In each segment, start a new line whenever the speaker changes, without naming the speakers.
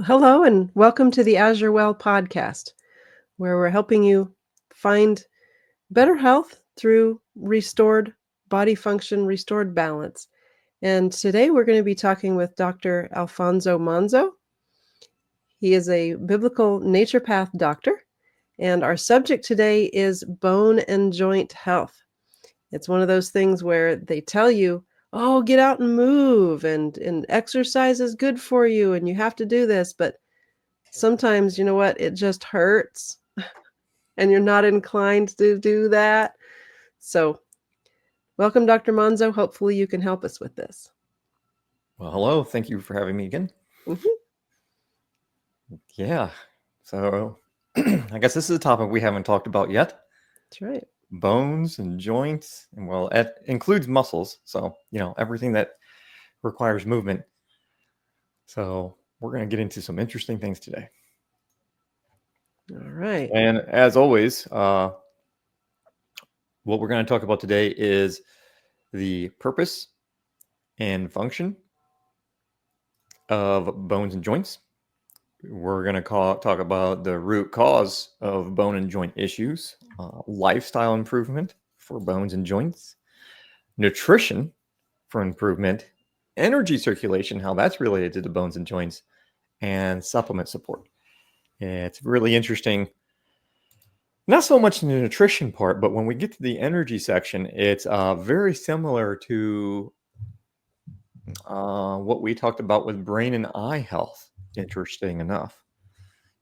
Hello and welcome to the AzureWell podcast, where we're helping you find better health through restored body function, restored balance. And today we're going to be talking with Dr. Alphonzo Monzo. He is a biblical naturopath doctor, and our subject today is bone and joint health. It's one of those things where they tell you, oh, get out and move, and exercise is good for you, and you have to do this, but sometimes, you know what? It just hurts and you're not inclined to do that. So, welcome, Dr. Monzo. Hopefully, you can help us with this.
Well, hello. Thank you for having me again.
Mhm.
Yeah. So I guess this is a topic we haven't talked about yet.
That's right.
Bones and joints. And well, it includes muscles. So, everything that requires movement. So we're going to get into some interesting things today.
All right.
And as always, what we're going to talk about today is the purpose and function of bones and joints. We're going to talk about the root cause of bone and joint issues, lifestyle improvement for bones and joints, nutrition for improvement, energy circulation, how that's related to the bones and joints, and supplement support. It's really interesting. Not so much in the nutrition part, but when we get to the energy section, it's very similar to what we talked about with brain and eye health, interesting enough.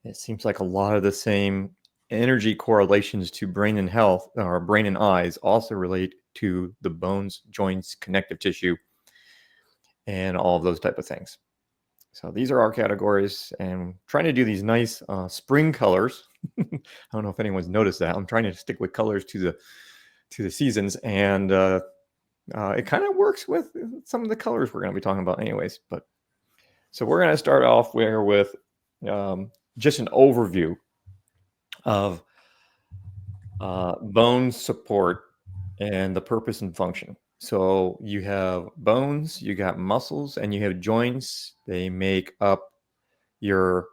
It seems like a lot of the same energy correlations to brain and health, or brain and eyes, also relate to the bones, joints, connective tissue, and all of those type of things. So these are our categories, and trying to do these nice spring colors. I don't know if anyone's noticed that. I'm trying to stick with colors to the seasons, and it kind of works with some of the colors we're going to be talking about, anyways. But so we're going to start off with just an overview of bone support and the purpose and function. So you have bones, you got muscles, and you have joints. They make up your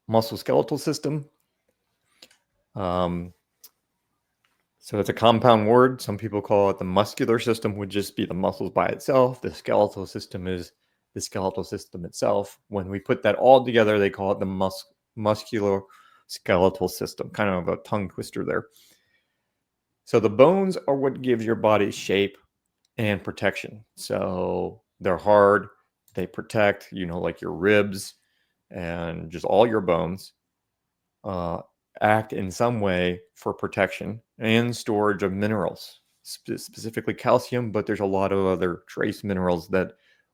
musculoskeletal system. So it's a compound word. Some people call it the muscular system, would just be the muscles by itself. The skeletal system is the skeletal system itself. When we put that all together, they call it the musculoskeletal system. Kind of a tongue twister there. So the bones are what gives your body shape and protection. So they're hard, they protect, like your ribs and just all your bones act in some way for protection and storage of minerals, specifically calcium, but there's a lot of other trace minerals that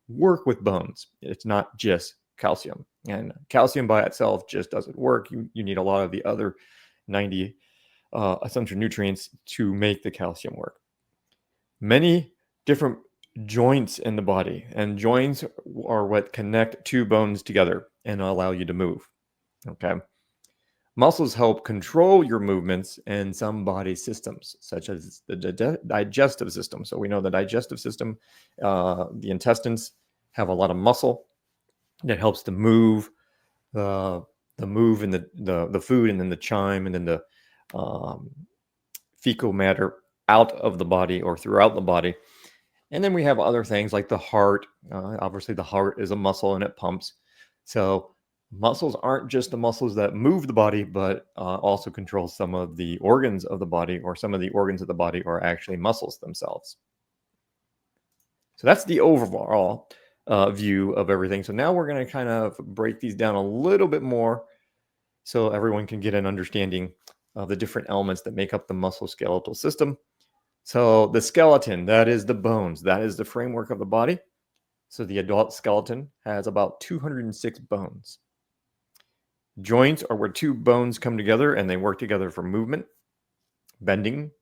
work with bones. It's not just calcium, and calcium by itself just doesn't work. You need a lot of the other 90 essential nutrients to make the calcium work. Many different joints in the body, and joints are what connect two bones together and allow you to move. Okay. Muscles help control your movements in some body systems, such as the digestive system. So we know the digestive system, the intestines have a lot of muscle that helps to move the move and the food, and then the chyme, and then the fecal matter out of the body or throughout the body. And then we have other things like the heart. Obviously, the heart is a muscle and it pumps. So muscles aren't just the muscles that move the body, but also control some of the organs of the body, or some of the organs of the body are actually muscles themselves. So that's the overall view of everything. So now we're going to kind of break these down a little bit more so everyone can get an understanding of the different elements that make up the musculoskeletal system. So the skeleton, that is the bones, that is the framework of the body. So the adult skeleton has about 206 bones. Joints are where two bones come together and they work together for movement, bending.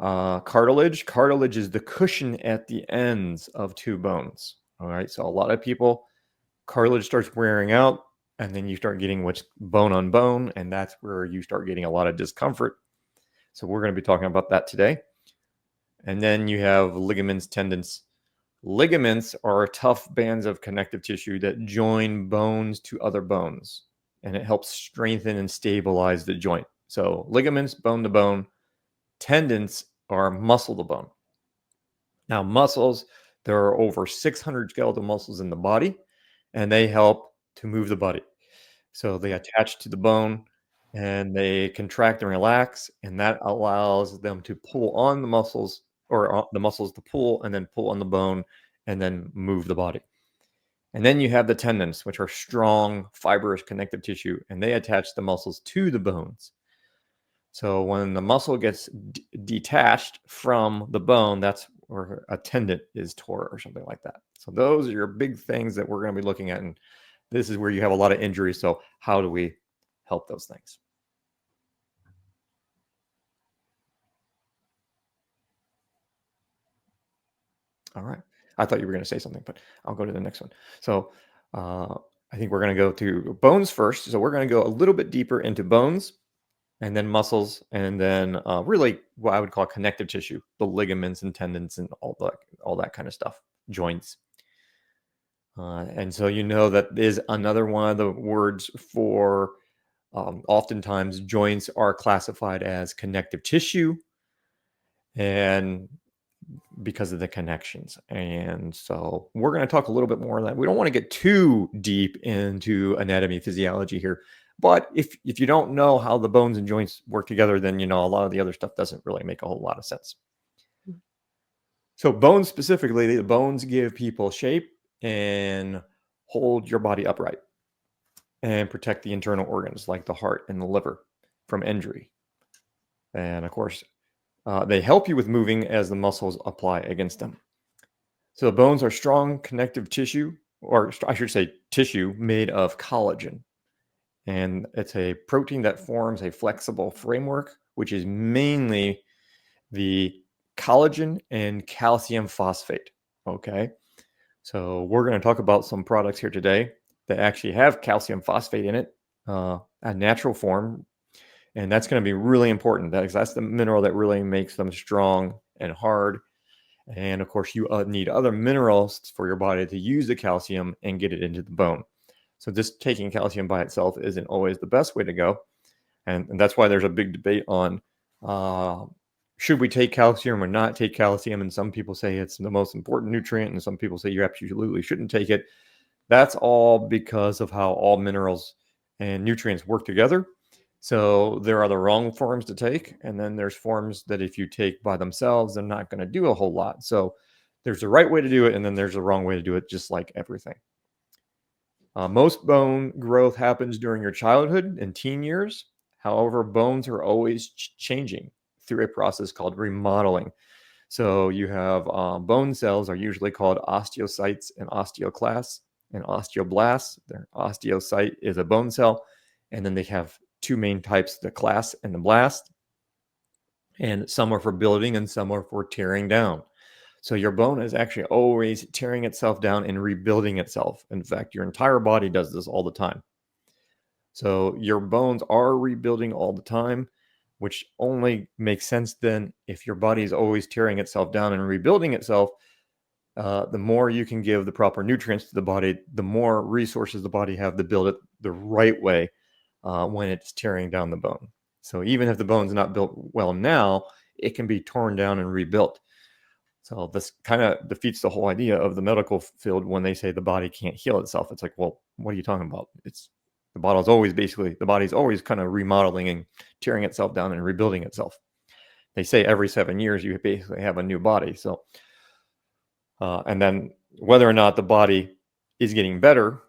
Cartilage is the cushion at the ends of two bones. All right, so a lot of people, cartilage starts wearing out, and then you start getting what's bone on bone, and that's where you start getting a lot of discomfort. So we're going to be talking about that today. And then you have ligaments, tendons, Ligaments are tough bands of connective tissue that join bones to other bones, and it helps strengthen and stabilize the joint. So ligaments, bone to bone. Tendons are muscle to bone. Now, muscles, there are over 600 skeletal muscles in the body, and they help to move the body. So they attach to the bone and they contract and relax, and that allows them to pull on the muscles, or the muscles to pull and then pull on the bone and then move the body. And then you have the tendons, which are strong, fibrous connective tissue, and they attach the muscles to the bones. So when the muscle gets detached from the bone, that's where a tendon is tore or something like that. So those are your big things that we're going to be looking at. And this is where you have a lot of injuries. So how do we help those things? All right. I thought you were going to say something, but I'll go to the next one. So I think we're going to go to bones first. So we're going to go a little bit deeper into bones, and then muscles, and then really what I would call connective tissue, the ligaments and tendons and all that kind of stuff, joints. And so you know that is another one of the words for oftentimes joints are classified as connective tissue, and because of the connections. And so we're going to talk a little bit more on that. We don't want to get too deep into anatomy, physiology here. But if you don't know how the bones and joints work together, then a lot of the other stuff doesn't really make a whole lot of sense. So bones specifically, the bones give people shape and hold your body upright and protect the internal organs like the heart and the liver from injury. And of course, they help you with moving as the muscles apply against them. So the bones are strong connective tissue, or I should say tissue made of collagen. And it's a protein that forms a flexible framework, which is mainly the collagen and calcium phosphate. Okay. So we're going to talk about some products here today that actually have calcium phosphate in it, a natural form. And that's going to be really important. That's the mineral that really makes them strong and hard. And of course, you need other minerals for your body to use the calcium and get it into the bone. So just taking calcium by itself isn't always the best way to go. And that's why there's a big debate on should we take calcium or not take calcium. And some people say it's the most important nutrient, and some people say you absolutely shouldn't take it. That's all because of how all minerals and nutrients work together. So there are the wrong forms to take, and then there's forms that if you take by themselves, they're not going to do a whole lot. So there's the right way to do it, and then there's the wrong way to do it, just like everything. Most bone growth happens during your childhood and teen years. However, bones are always changing through a process called remodeling. So you have bone cells are usually called osteocytes and osteoclasts and osteoblasts. Their osteocyte is a bone cell, and then they have two main types, the clast and the blast. And some are for building and some are for tearing down. So your bone is actually always tearing itself down and rebuilding itself. In fact, your entire body does this all the time. So your bones are rebuilding all the time, which only makes sense then if your body is always tearing itself down and rebuilding itself. The more you can give the proper nutrients to the body, the more resources the body have to build it the right way when it's tearing down the bone. So even if the bone's not built well now, it can be torn down and rebuilt. So this kind of defeats the whole idea of the medical field when they say the body can't heal itself. It's like, well, what are you talking about? The body's always kind of remodeling and tearing itself down and rebuilding itself. They say every 7 years you basically have a new body. So, and then whether or not the body is getting better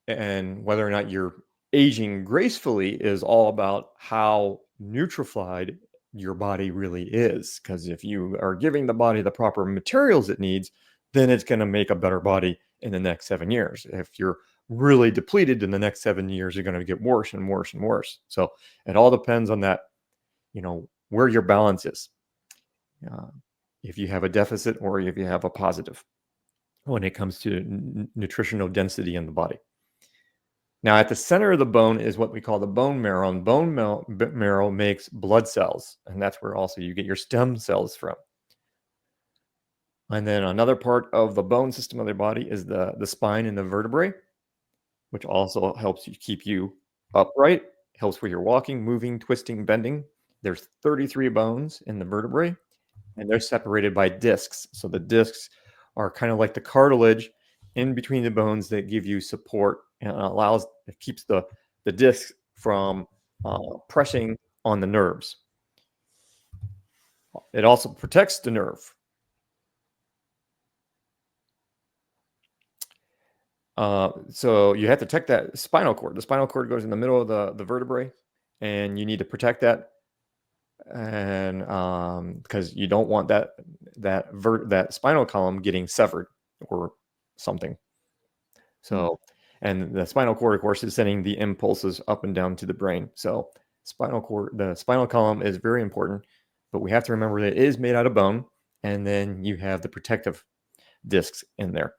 and whether or not you're aging gracefully is all about how nutrified your body really is. Because if you are giving the body the proper materials it needs, then it's going to make a better body in the next 7 years. If you're really depleted in the next 7 years, you're going to get worse and worse and worse. So it all depends on that, where your balance is. If you have a deficit or if you have a positive when it comes to nutritional density in the body. Now, at the center of the bone is what we call the bone marrow, and bone marrow makes blood cells, and that's where also you get your stem cells from. And then another part of the bone system of their body is the spine and the vertebrae, which also helps you keep you upright, helps with your walking, moving, twisting, bending. There's 33 bones in the vertebrae, and they're separated by discs. So the discs are kind of like the cartilage in between the bones that give you support and it keeps the disc from pressing on the nerves. It also protects the nerve. So you have to protect that spinal cord. The spinal cord goes in the middle of the vertebrae, and you need to protect that. And because you don't want that spinal column getting severed or something. So, and the spinal cord, of course, is sending the impulses up and down to the brain. So the spinal column is very important, but we have to remember that it is made out of bone, and then you have the protective discs in there.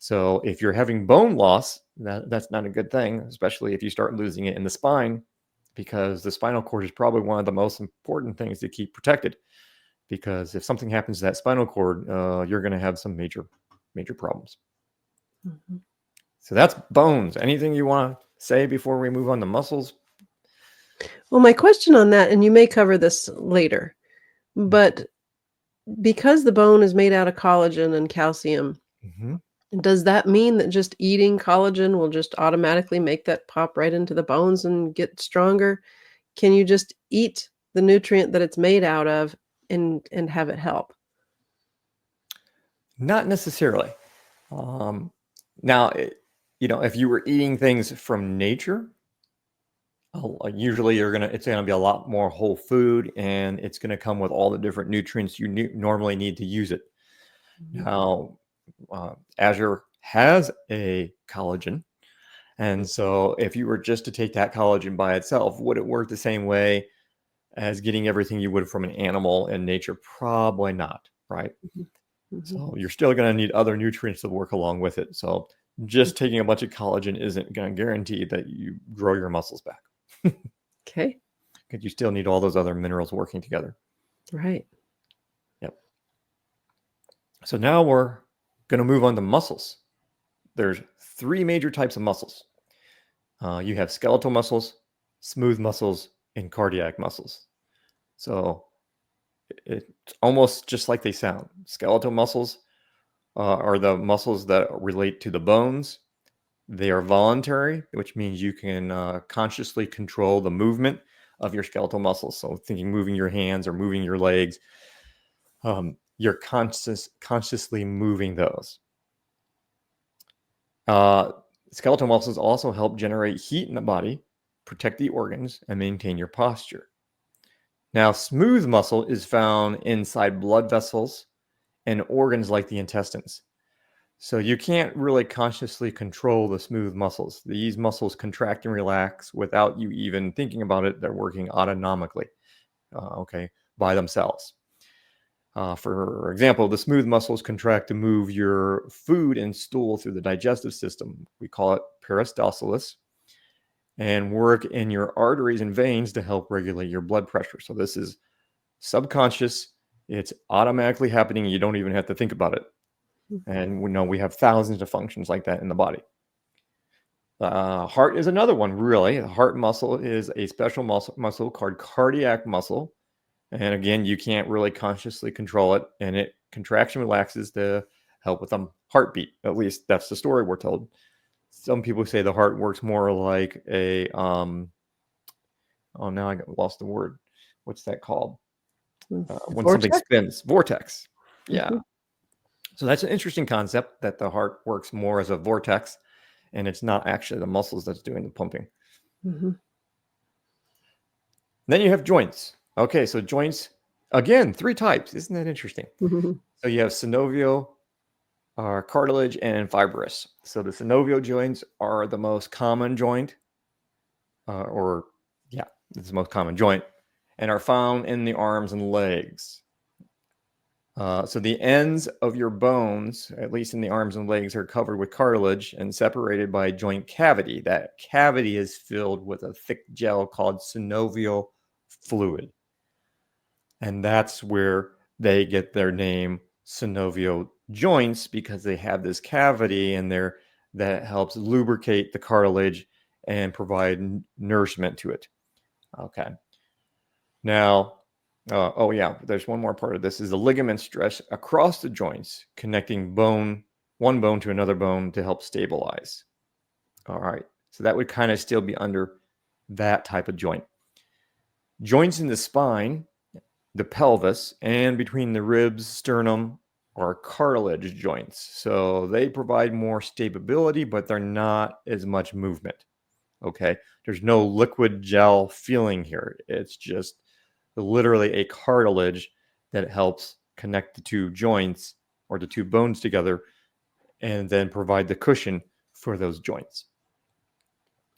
So if you're having bone loss, that's not a good thing, especially if you start losing it in the spine, because the spinal cord is probably one of the most important things to keep protected. Because if something happens to that spinal cord, you're going to have some major problems. Mm-hmm. So that's bones. Anything you want to say before we move on to muscles?
Well, my question on that, and you may cover this later, but because the bone is made out of collagen and calcium, does that mean that just eating collagen will just automatically make that pop right into the bones and get stronger? Can you just eat the nutrient that it's made out of and have it help?
Not necessarily. Now, if you were eating things from nature, usually it's going to be a lot more whole food, and it's going to come with all the different nutrients you normally need to use it. Mm-hmm. Now, Azure has a collagen, and so if you were just to take that collagen by itself, would it work the same way as getting everything you would from an animal in nature? Probably not, right? Mm-hmm. So you're still going to need other nutrients to work along with it. So just taking a bunch of collagen isn't going to guarantee that you grow your muscles back.
Okay.
Because you still need all those other minerals working together.
Right.
Yep. So now we're going to move on to muscles. There's 3 major types of muscles. You have skeletal muscles, smooth muscles, and cardiac muscles. So it's almost just like they sound. Skeletal muscles are the muscles that relate to the bones. They are voluntary, which means you can consciously control the movement of your skeletal muscles. So moving your hands or moving your legs, you're consciously moving those. Skeletal muscles also help generate heat in the body, protect the organs, and maintain your posture. Now, smooth muscle is found inside blood vessels and organs like the intestines. So you can't really consciously control the smooth muscles. These muscles contract and relax without you even thinking about it. They're working autonomically, by themselves. For example, the smooth muscles contract to move your food and stool through the digestive system. We call it peristalsis, and work in your arteries and veins to help regulate your blood pressure. So this is subconscious. It's automatically happening. You don't even have to think about it. And we have thousands of functions like that in the body. Heart is another one, really. The heart muscle is a special muscle called cardiac muscle. And again, you can't really consciously control it. And it contracts and relaxes to help with the heartbeat. At least that's the story we're told. Some people say the heart works more like a, now I lost the word. What's that called? When something spins, vortex. Yeah. Mm-hmm. So that's an interesting concept, that the heart works more as a vortex, and it's not actually the muscles that's doing the pumping. Mm-hmm. Then you have joints. Okay, so joints, again, 3 types. Isn't that interesting? Mm-hmm. So you have synovial, cartilage, and fibrous. So the synovial joints are the most common joint, it's the most common joint, and are found in the arms and legs. So the ends of your bones, at least in the arms and legs, are covered with cartilage and separated by a joint cavity. That cavity is filled with a thick gel called synovial fluid. And that's where they get their name, synovial joints because they have this cavity in there that helps lubricate the cartilage and provide nourishment to it. Okay. Now, oh yeah, there's one more part of this is the ligament stretch across the joints, connecting one bone to another bone to help stabilize. All right. So that would kind of still be under that type of joint. Joints in the spine, the pelvis, and between the ribs, sternum are cartilage joints. So they provide more stability, but they're not as much movement. Okay. There's no liquid gel feeling here. It's just literally a cartilage that helps connect the two joints or the two bones together and then provide the cushion for those joints.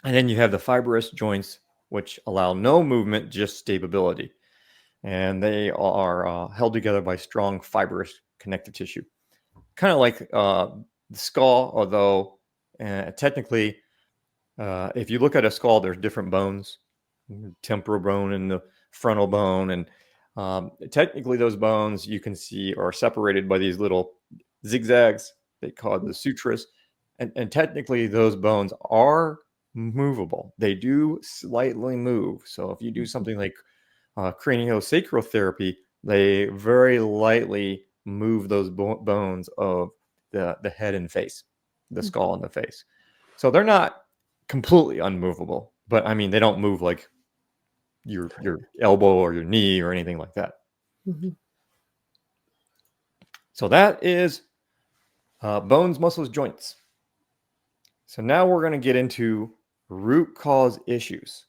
And then you have the fibrous joints, which allow no movement, just stability. And they are held together by strong fibrous connective tissue. Kind of like the skull, although technically, if you look at a skull, there's different bones, temporal bone and the frontal bone. And technically those bones you can see are separated by these little zigzags. They call it the sutras. And technically those bones are movable. They do slightly move. So if you do something like craniosacral therapy, they very lightly move those bones of the head and face, the skull and the face. So they're not completely unmovable, but I mean, they don't move like your elbow or your knee or anything like that.
Mm-hmm.
So that is bones, muscles, joints. So now we're going to get into root cause issues.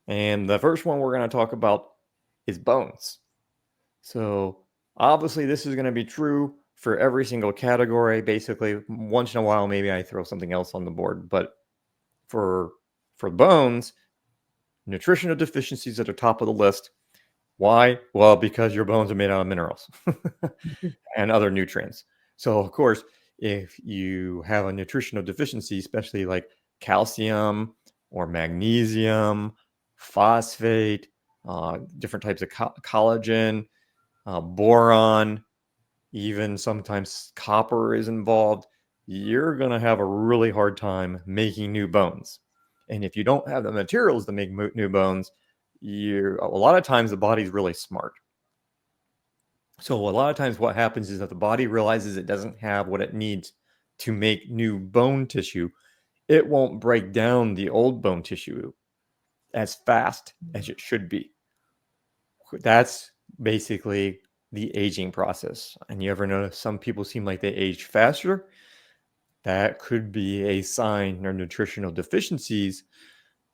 And the first one we're going to talk about is bones. So obviously this is going to be true for every single category. Basically, once in a while, maybe I throw something else on the board. But for bones, nutritional deficiencies at the top of the list. Why? Well, because your bones are made out of minerals and other nutrients. So, of course, if you have a nutritional deficiency, especially like calcium or magnesium, phosphate, different types of collagen, boron, even sometimes copper is involved, you're going to have a really hard time making new bones. And if you don't have the materials to make new bones, a lot of times the body's really smart. So a lot of times what happens is that the body realizes it doesn't have what it needs to make new bone tissue. It won't break down the old bone tissue as fast as it should be. That's basically the aging process. And you ever notice some people seem like they age faster? That could be a sign of nutritional deficiencies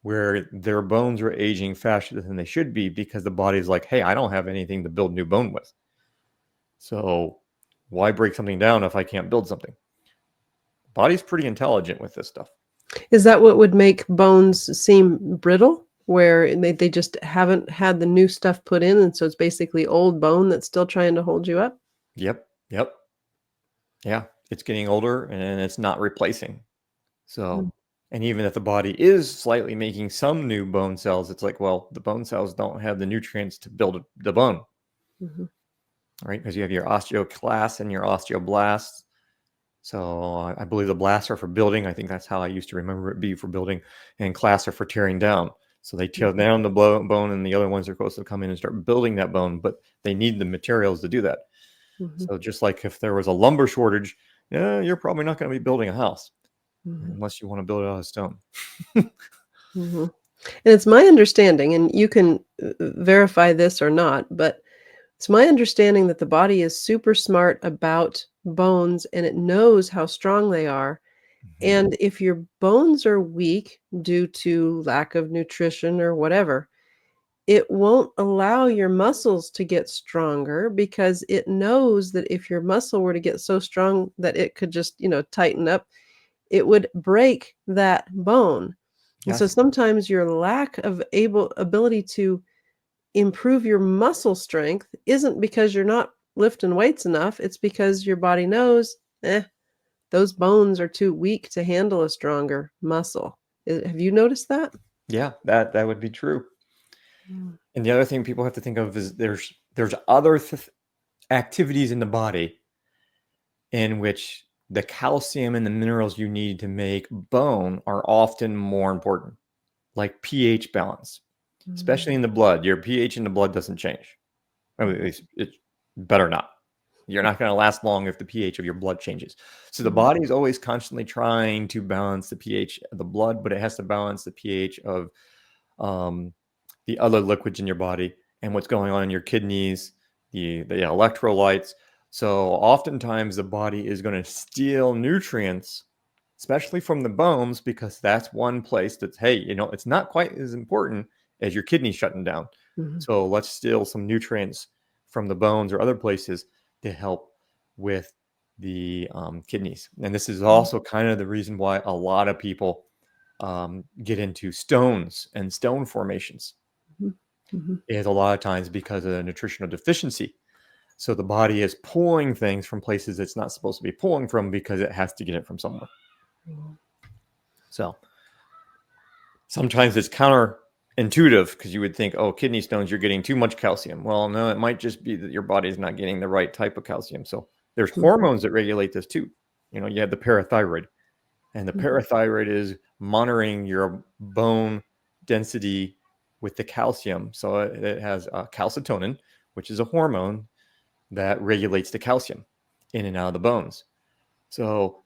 where their bones are aging faster than they should be because the body's like, hey, I don't have anything to build new bone with. So why break something down if I can't build something? Body's pretty intelligent with this stuff.
Is that what would make bones seem brittle, where they just haven't had the new stuff put in, and so it's basically old bone that's still trying to hold you up?
Yep. Yeah, it's getting older and it's not replacing. So, and even if the body is slightly making some new bone cells, it's like, well, the bone cells don't have the nutrients to build the bone, right? Because you have your osteoclasts and your osteoblasts. So I believe the blasts are for building. I think that's how I used to remember it be for building, and clasts are for tearing down. So they tear down the bone, and the other ones are supposed to come in and start building that bone, but they need the materials to do that. So just like if there was a lumber shortage, you're probably not going to be building a house unless you want to build it out of stone.
And it's my understanding, and you can verify this or not, but it's my understanding that the body is super smart about bones, and it knows how strong they are. And if your bones are weak due to lack of nutrition or whatever, it won't allow your muscles to get stronger because it knows that if your muscle were to get so strong that it could just, tighten up, it would break that bone. And so
Yes.
sometimes your lack of ability to improve your muscle strength isn't because you're not lifting weights enough. It's because your body knows, those bones are too weak to handle a stronger muscle. Have you noticed that?
Yeah, that would be true. And the other thing people have to think of is there's other activities in the body in which the calcium and the minerals you need to make bone are often more important, like pH balance, especially in the blood. Your pH in the blood doesn't change. At least it better not. You're not going to last long if the pH of your blood changes. So the body is always constantly trying to balance the pH of the blood, but it has to balance the pH of the other liquids in your body and what's going on in your kidneys, the electrolytes. So oftentimes the body is going to steal nutrients, especially from the bones, because that's one place that's, hey, it's not quite as important as your kidneys shutting down. So let's steal some nutrients from the bones or other places to help with the kidneys. And this is also kind of the reason why a lot of people get into stones and stone formations. Is a lot of times because of a nutritional deficiency. So the body is pulling things from places it's not supposed to be pulling from because it has to get it from somewhere. So sometimes it's counterintuitive because you would think, oh, kidney stones, you're getting too much calcium. Well, no, it might just be that your body's not getting the right type of calcium. So there's hormones that regulate this too. You have the parathyroid, and the parathyroid is monitoring your bone density with the calcium. So it has calcitonin, which is a hormone that regulates the calcium in and out of the bones. So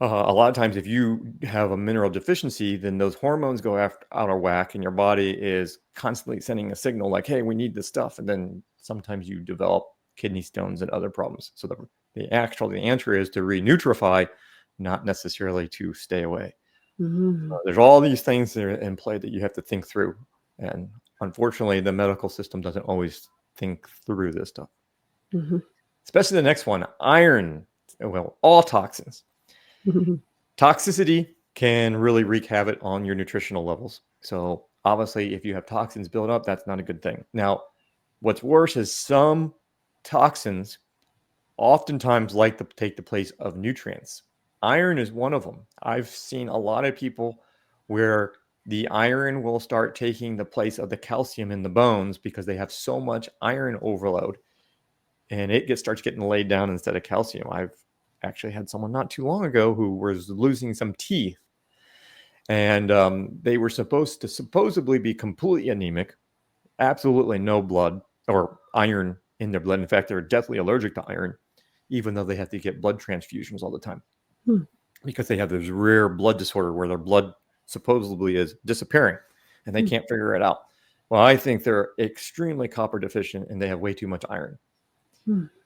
a lot of times if you have a mineral deficiency, then those hormones go out of whack and your body is constantly sending a signal like, hey, we need this stuff. And then sometimes you develop kidney stones and other problems. So the answer is to re-nutrify, not necessarily to stay away. There's all these things that are in play that you have to think through. And unfortunately, the medical system doesn't always think through this stuff. Especially the next one, iron. Well, all toxins. Toxicity can really wreak havoc on your nutritional levels. So obviously, if you have toxins build up, that's not a good thing. Now, what's worse is some toxins oftentimes like to take the place of nutrients. Iron is one of them. I've seen a lot of people where the iron will start taking the place of the calcium in the bones because they have so much iron overload, and it starts getting laid down instead of calcium. I've actually had someone not too long ago who was losing some teeth, and they were supposedly be completely anemic, absolutely no blood or iron in their blood. In fact, they're deathly allergic to iron, even though they have to get blood transfusions all the time because they have this rare blood disorder where their blood supposedly is disappearing and they can't figure it out. Well, I think they're extremely copper deficient and they have way too much iron.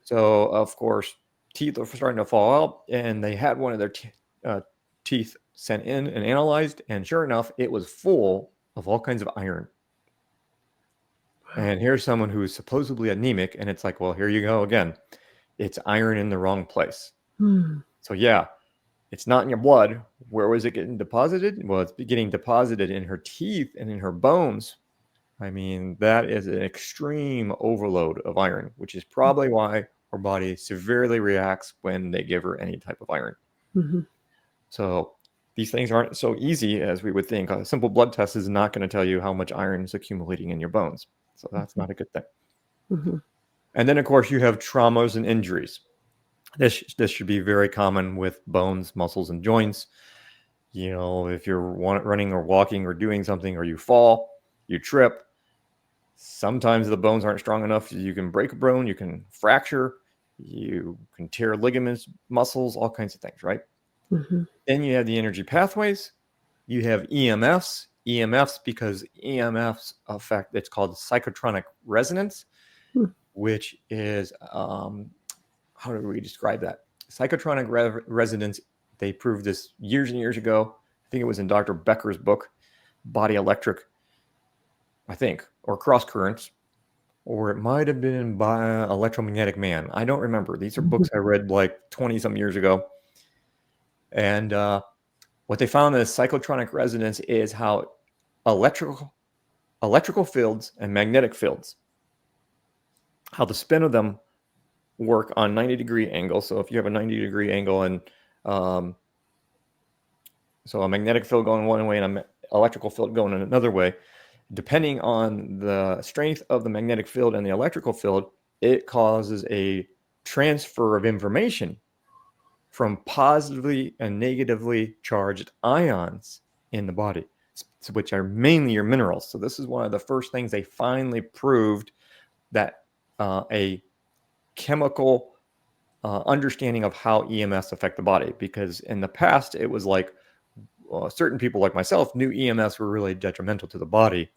So, of course, teeth are starting to fall out, and they had one of their teeth sent in and analyzed, and sure enough, it was full of all kinds of iron. And here's someone who is supposedly anemic, and it's like, well, here you go again. It's iron in the wrong place. So yeah, it's not in your blood. Where was it getting deposited? Well, it's getting deposited in her teeth and in her bones. I mean, that is an extreme overload of iron, which is probably why her body severely reacts when they give her any type of iron. So these things aren't so easy as we would think. A simple blood test is not going to tell you how much iron is accumulating in your bones. So that's not a good thing. And then, of course, you have traumas and injuries. This should be very common with bones, muscles, and joints. If you're running or walking or doing something, or you fall, you trip, sometimes the bones aren't strong enough. You can break a bone, you can fracture, you can tear ligaments, muscles, all kinds of things, right? Then you have the energy pathways. You have EMFs. EMFs because EMFs affect, it's called psychotronic resonance, which is, how do we describe that? Psychotronic resonance, they proved this years and years ago. I think it was in Dr. Becker's book, Body Electric, I think, or Cross Currents, or it might have been by Electromagnetic Man. I don't remember. These are books I read like 20 some years ago. And what they found is psychotronic resonance is how electrical fields and magnetic fields, how the spin of them work on 90-degree angles. So if you have a 90-degree angle and so a magnetic field going one way and an electrical field going another way, depending on the strength of the magnetic field and the electrical field, it causes a transfer of information from positively and negatively charged ions in the body, which are mainly your minerals. So this is one of the first things they finally proved, that a chemical understanding of how EMFs affect the body. Because in the past, it was like certain people like myself knew EMFs were really detrimental to the body,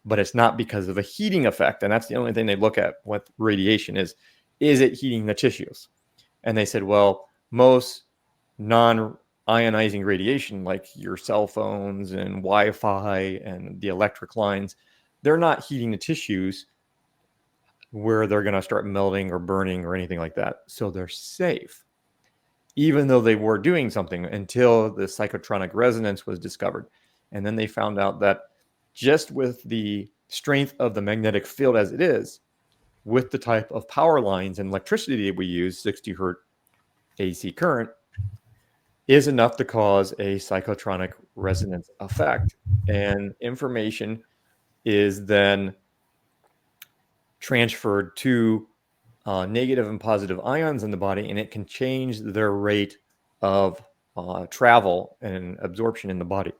but it's not because of a heating effect. And that's the only thing they look at with radiation is it heating the tissues? And they said, well, most non-ionizing radiation, like your cell phones and Wi-Fi and the electric lines, they're not heating the tissues where they're going to start melting or burning or anything like that. So they're safe, even though they were doing something, until the psychotronic resonance was discovered. And then they found out that just with the strength of the magnetic field as it is, with the type of power lines and electricity we use, 60 hertz AC current, is enough to cause a psychotronic resonance effect. And information is then transferred to negative and positive ions in the body, and it can change their rate of travel and absorption in the body.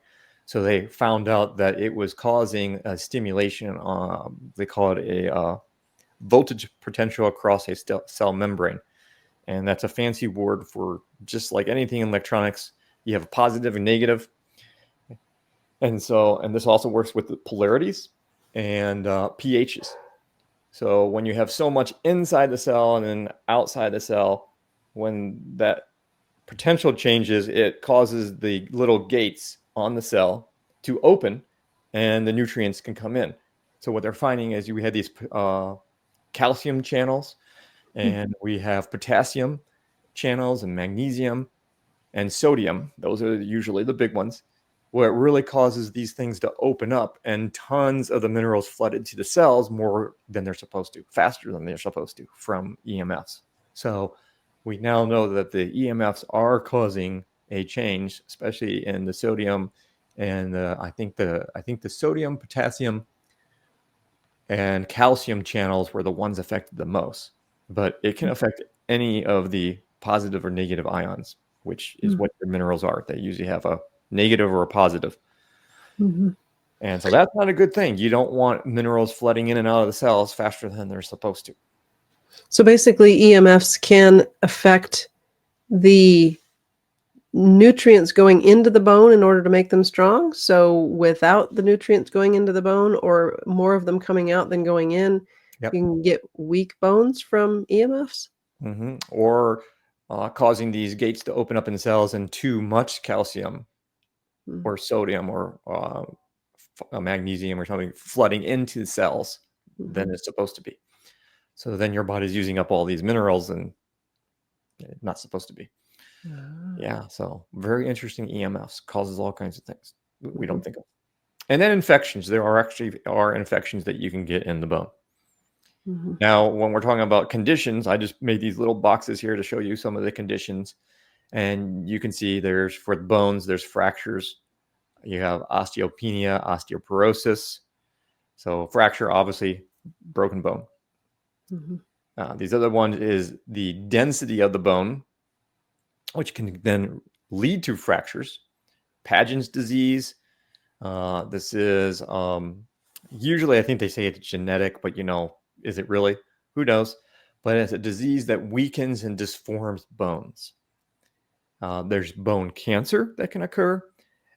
So they found out that it was causing a stimulation. They call it a voltage potential across a cell membrane. And that's a fancy word for just like anything in electronics. You have a positive and negative. And this also works with the polarities and pHs. So when you have so much inside the cell and then outside the cell, when that potential changes, it causes the little gates on the cell to open and the nutrients can come in. So what they're finding is we had these calcium channels, and we have potassium channels and magnesium and sodium. Those are usually the big ones, where it really causes these things to open up and tons of the minerals flood into the cells more than they're supposed to, faster than they're supposed to, from EMFs. So we now know that the EMFs are causing a change, especially in the sodium and I think the sodium, potassium, and calcium channels were the ones affected the most. But it can affect any of the positive or negative ions, which is what your minerals are. They usually have a negative or a positive.
Mm-hmm.
And so that's not a good thing. You don't want minerals flooding in and out of the cells faster than they're supposed to.
So basically, EMFs can affect the nutrients going into the bone in order to make them strong. So without the nutrients going into the bone, or more of them coming out than going in,
Yep.
you can get weak bones from EMFs.
Mm-hmm. Or causing these gates to open up in cells, and too much calcium or sodium or magnesium or something flooding into the cells than it's supposed to be. So then your body's using up all these minerals and not supposed to be. Yeah, so very interesting. EMFs causes all kinds of things we don't think of. And then infections. There are infections that you can get in the bone. Now, when we're talking about conditions, I just made these little boxes here to show you some of the conditions. And you can see there's, for the bones, there's fractures. You have osteopenia, osteoporosis. So fracture, obviously, broken bone. These other ones is the density of the bone, which can then lead to fractures. Paget's disease. This is usually, I think they say it's genetic, but is it really? Who knows? But it's a disease that weakens and disforms bones. There's bone cancer that can occur,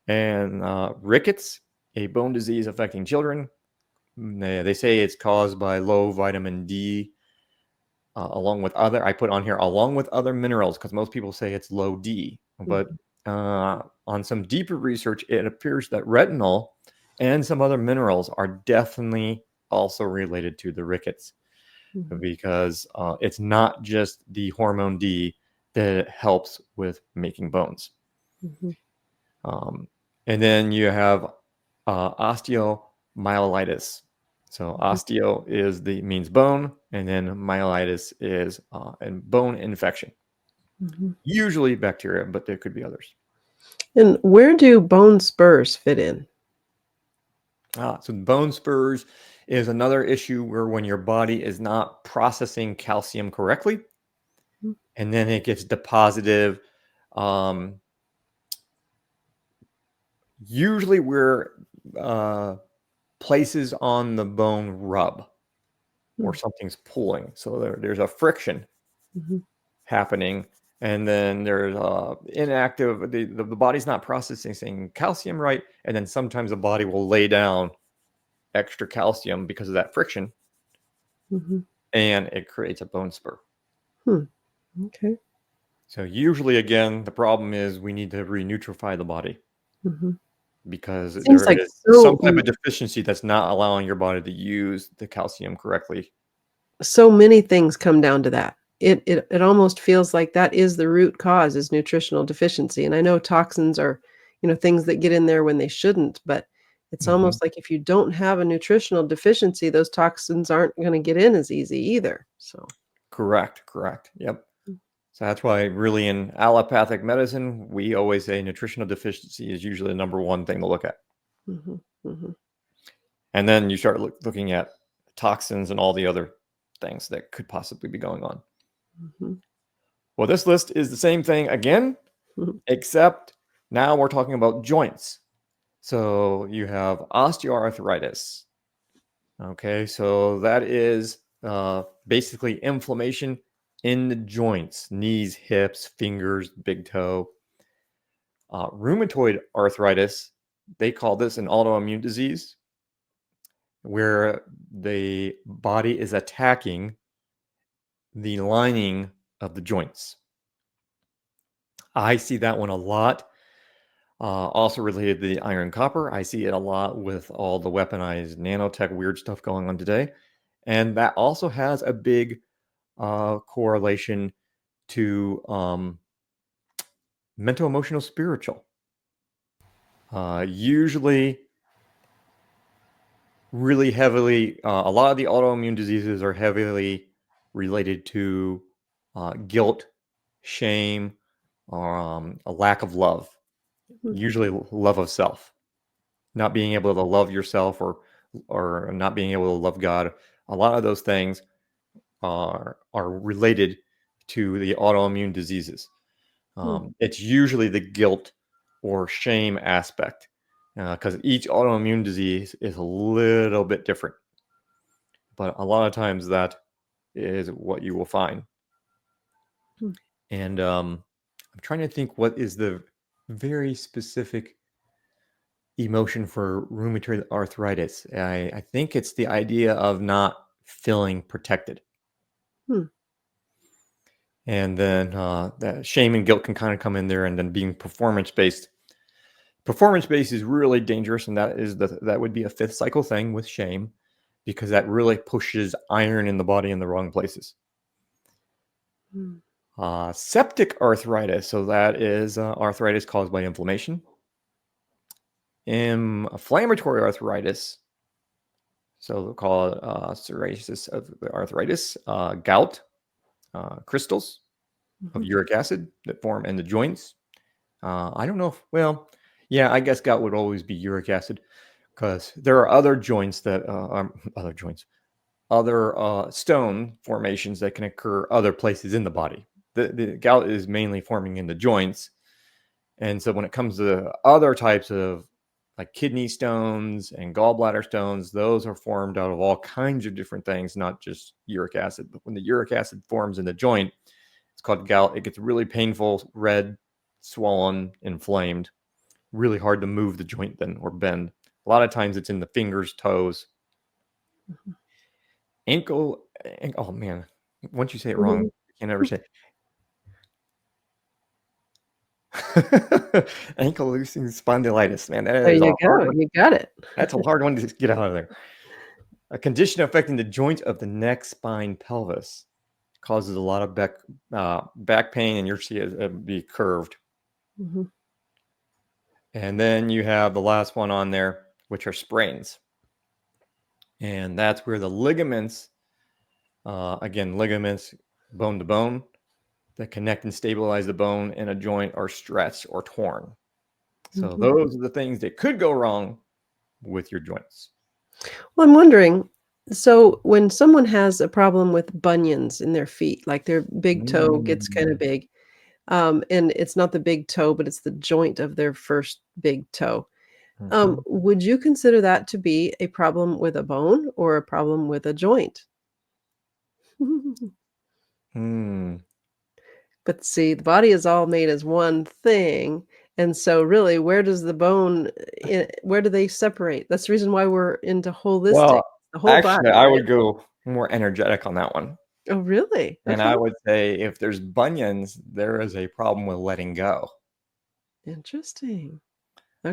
and rickets, a bone disease affecting children. They say it's caused by low vitamin D, along with other, I put on here, along with other minerals, because most people say it's low D. But on some deeper research, it appears that retinol and some other minerals are definitely also related to the rickets, because it's not just the hormone D that helps with making bones. And then you have osteomyelitis. So osteo means bone, and then myelitis is a bone infection. Usually bacteria, but there could be others.
And where do bone spurs fit in?
So bone spurs is another issue where when your body is not processing calcium correctly, and then it gets deposited, usually where places on the bone rub or something's pulling. So there's a friction happening. And then there's inactive, the body's not processing calcium right. And then sometimes the body will lay down extra calcium because of that friction. And it creates a bone spur.
Okay.
So usually, again, the problem is we need to re-nutrify the body because
Seems
there
like
is
so
some type of deficiency that's not allowing your body to use the calcium correctly.
so many things come down to that. It almost feels like that is the root cause is nutritional deficiency. And I know toxins are, things that get in there when they shouldn't, but it's almost like if you don't have a nutritional deficiency, those toxins aren't going to get in as easy either. So
Correct. Yep. So that's why really in allopathic medicine, we always say nutritional deficiency is usually the number one thing to look at. And then you start looking at toxins and all the other things that could possibly be going on. Well, this list is the same thing again, except now we're talking about joints. So you have osteoarthritis. Okay, so that is basically inflammation in the joints, knees, hips, fingers, big toe. Rheumatoid arthritis, they call this an autoimmune disease where the body is attacking the lining of the joints. I see that one a lot. Also related to the iron copper. I see it a lot with all the weaponized nanotech weird stuff going on today. And that also has a big correlation to mental, emotional, spiritual. Usually really heavily, a lot of the autoimmune diseases are heavily related to guilt, shame, or a lack of love, usually love of self, not being able to love yourself or not being able to love God. A lot of those things are related to the autoimmune diseases. It's usually the guilt or shame aspect because each autoimmune disease is a little bit different. But a lot of times that is what you will find. And I'm trying to think what is the very specific emotion for rheumatoid arthritis. I think it's the idea of not feeling protected. And then that shame and guilt can kind of come in there, and then being performance based. Performance based is really dangerous, and that would be a fifth cycle thing with shame, because that really pushes iron in the body in the wrong places. Septic arthritis, so that is arthritis caused by inflammation. Inflammatory arthritis, so we'll call it psoriasis of the arthritis, gout, crystals of uric acid that form in the joints. I don't know if, well, yeah, I guess gout would always be uric acid because there are other joints that other stone formations that can occur other places in the body. The gout is mainly forming in the joints. And so when it comes to other types of like kidney stones and gallbladder stones, those are formed out of all kinds of different things, not just uric acid. But when the uric acid forms in the joint, it's called gout. It gets really painful, red, swollen, inflamed, really hard to move the joint then or bend. A lot of times it's in the fingers, toes. Ankle, oh man, once you say it wrong, you can't ever say it. Ankylosing spondylitis, man, that
There
is a
you
hard
go.
one.
You got it.
That's a hard one to get out of there. A condition affecting the joint of the neck, spine, pelvis causes a lot of back pain, and you'll see it be curved. And then you have the last one on there, which are sprains. And that's where the ligaments, again, ligaments, bone to bone, that connect and stabilize the bone in a joint are stretched or torn. So those are the things that could go wrong with your joints.
Well, I'm wondering, So when someone has a problem with bunions in their feet, like their big toe gets kind of
Mm.
big, and it's not the big toe, but it's the joint of their first big toe.
Mhm.
Would you consider that to be a problem with a bone or a problem with a joint?
Mm.
But see, the body is all made as one thing, and so really, where does the bone where do they separate? That's the reason why we're into holistic,
Well,
the whole
actually,
body,
I
right?
would go more energetic on that one.
Oh, really?
And
Okay.
I would say if there's bunions, there is a problem with letting go.
Interesting.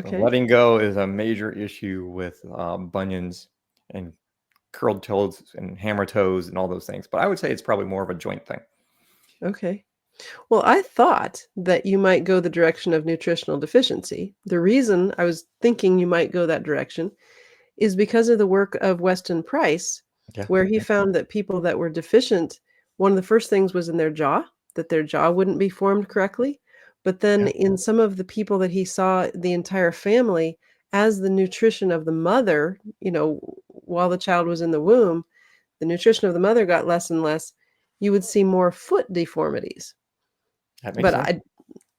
So
Okay.
letting go is a major issue with bunions and curled toes and hammer toes and all those things. But I would say it's probably more of a joint thing.
Okay. Well, I thought that you might go the direction of nutritional deficiency. The reason I was thinking you might go that direction is because of the work of Weston Price,
Yeah,
where he
makes sense.
found that people that were deficient, one of the first things was in their jaw, that their jaw wouldn't be formed correctly. But then
Yeah,
in some of the people that he saw, the entire family, as the nutrition of the mother, while the child was in the womb, the nutrition of the mother got less and less, you would see more foot deformities.
that makes
But
sense.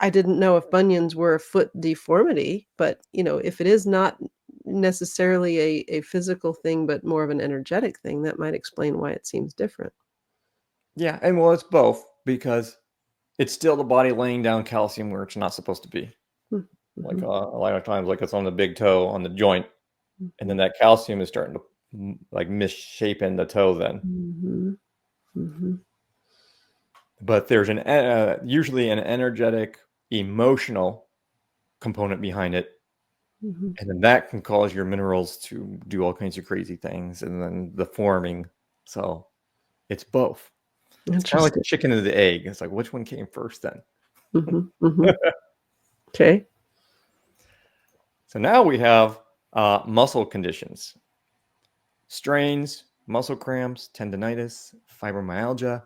I didn't know if bunions were a foot deformity, but, if it is not necessarily a physical thing, but more of an energetic thing, that might explain why it seems different.
Yeah, and well, it's both because it's still the body laying down calcium where it's not supposed to be.
Hmm,
Like
mhm,
a lot of times, like it's on the big toe on the joint, and
mhm,
then that calcium is starting to like misshapen the toe. Then,
mhm, mhm,
but there's an usually an energetic, emotional component behind it,
mhm.
and then that can cause your minerals to do all kinds of crazy things, and then the forming. So it's both. It's kind of like the
Interesting.
chicken and the egg. It's like which one came first then?
Mhm, mhm. 'Kay.
So now we have muscle conditions, strains, muscle cramps, tendonitis, fibromyalgia,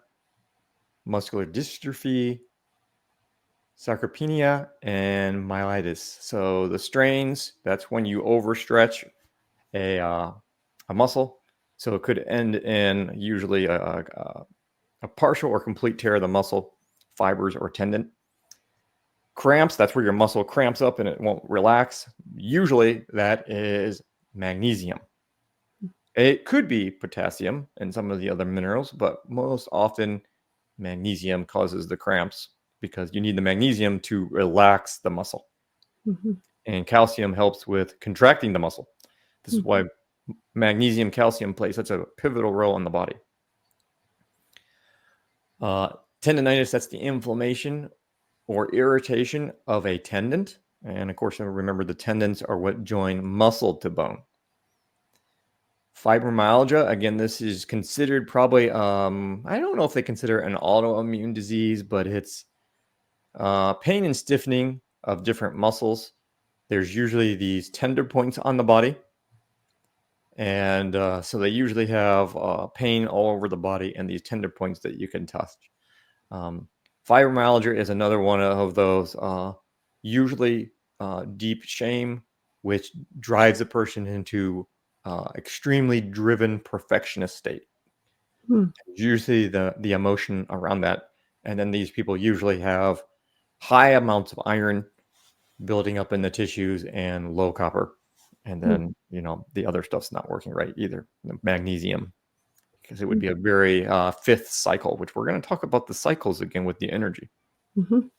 muscular dystrophy, sarcopenia, and myelitis. So the strains, that's when you overstretch a muscle. So it could end in usually a partial or complete tear of the muscle fibers or tendon. Cramps, that's where your muscle cramps up and it won't relax. Usually that is magnesium. It could be potassium and some of the other minerals, but most often magnesium causes the cramps because you need the magnesium to relax the muscle.
Mhm,
And calcium helps with contracting the muscle. This is why
mhm,
magnesium calcium plays such a pivotal role in the body. Tendonitis, that's the inflammation or irritation of a tendon. And of course, remember the tendons are what join muscle to bone. Fibromyalgia, again, this is considered probably, I don't know if they consider it an autoimmune disease, but it's pain and stiffening of different muscles. There's usually these tender points on the body. And so they usually have pain all over the body and these tender points that you can touch. Um, Fibromyalgia is another one of those, usually deep shame, which drives a person into extremely driven perfectionist state.
hmm,
Usually the emotion around that, and then these people usually have high amounts of iron building up in the tissues and low copper, and
hmm,
then the other stuff's not working right either. The magnesium, because it would
hmm,
be a very fifth cycle, which we're going to talk about the cycles again with the energy.
mhm,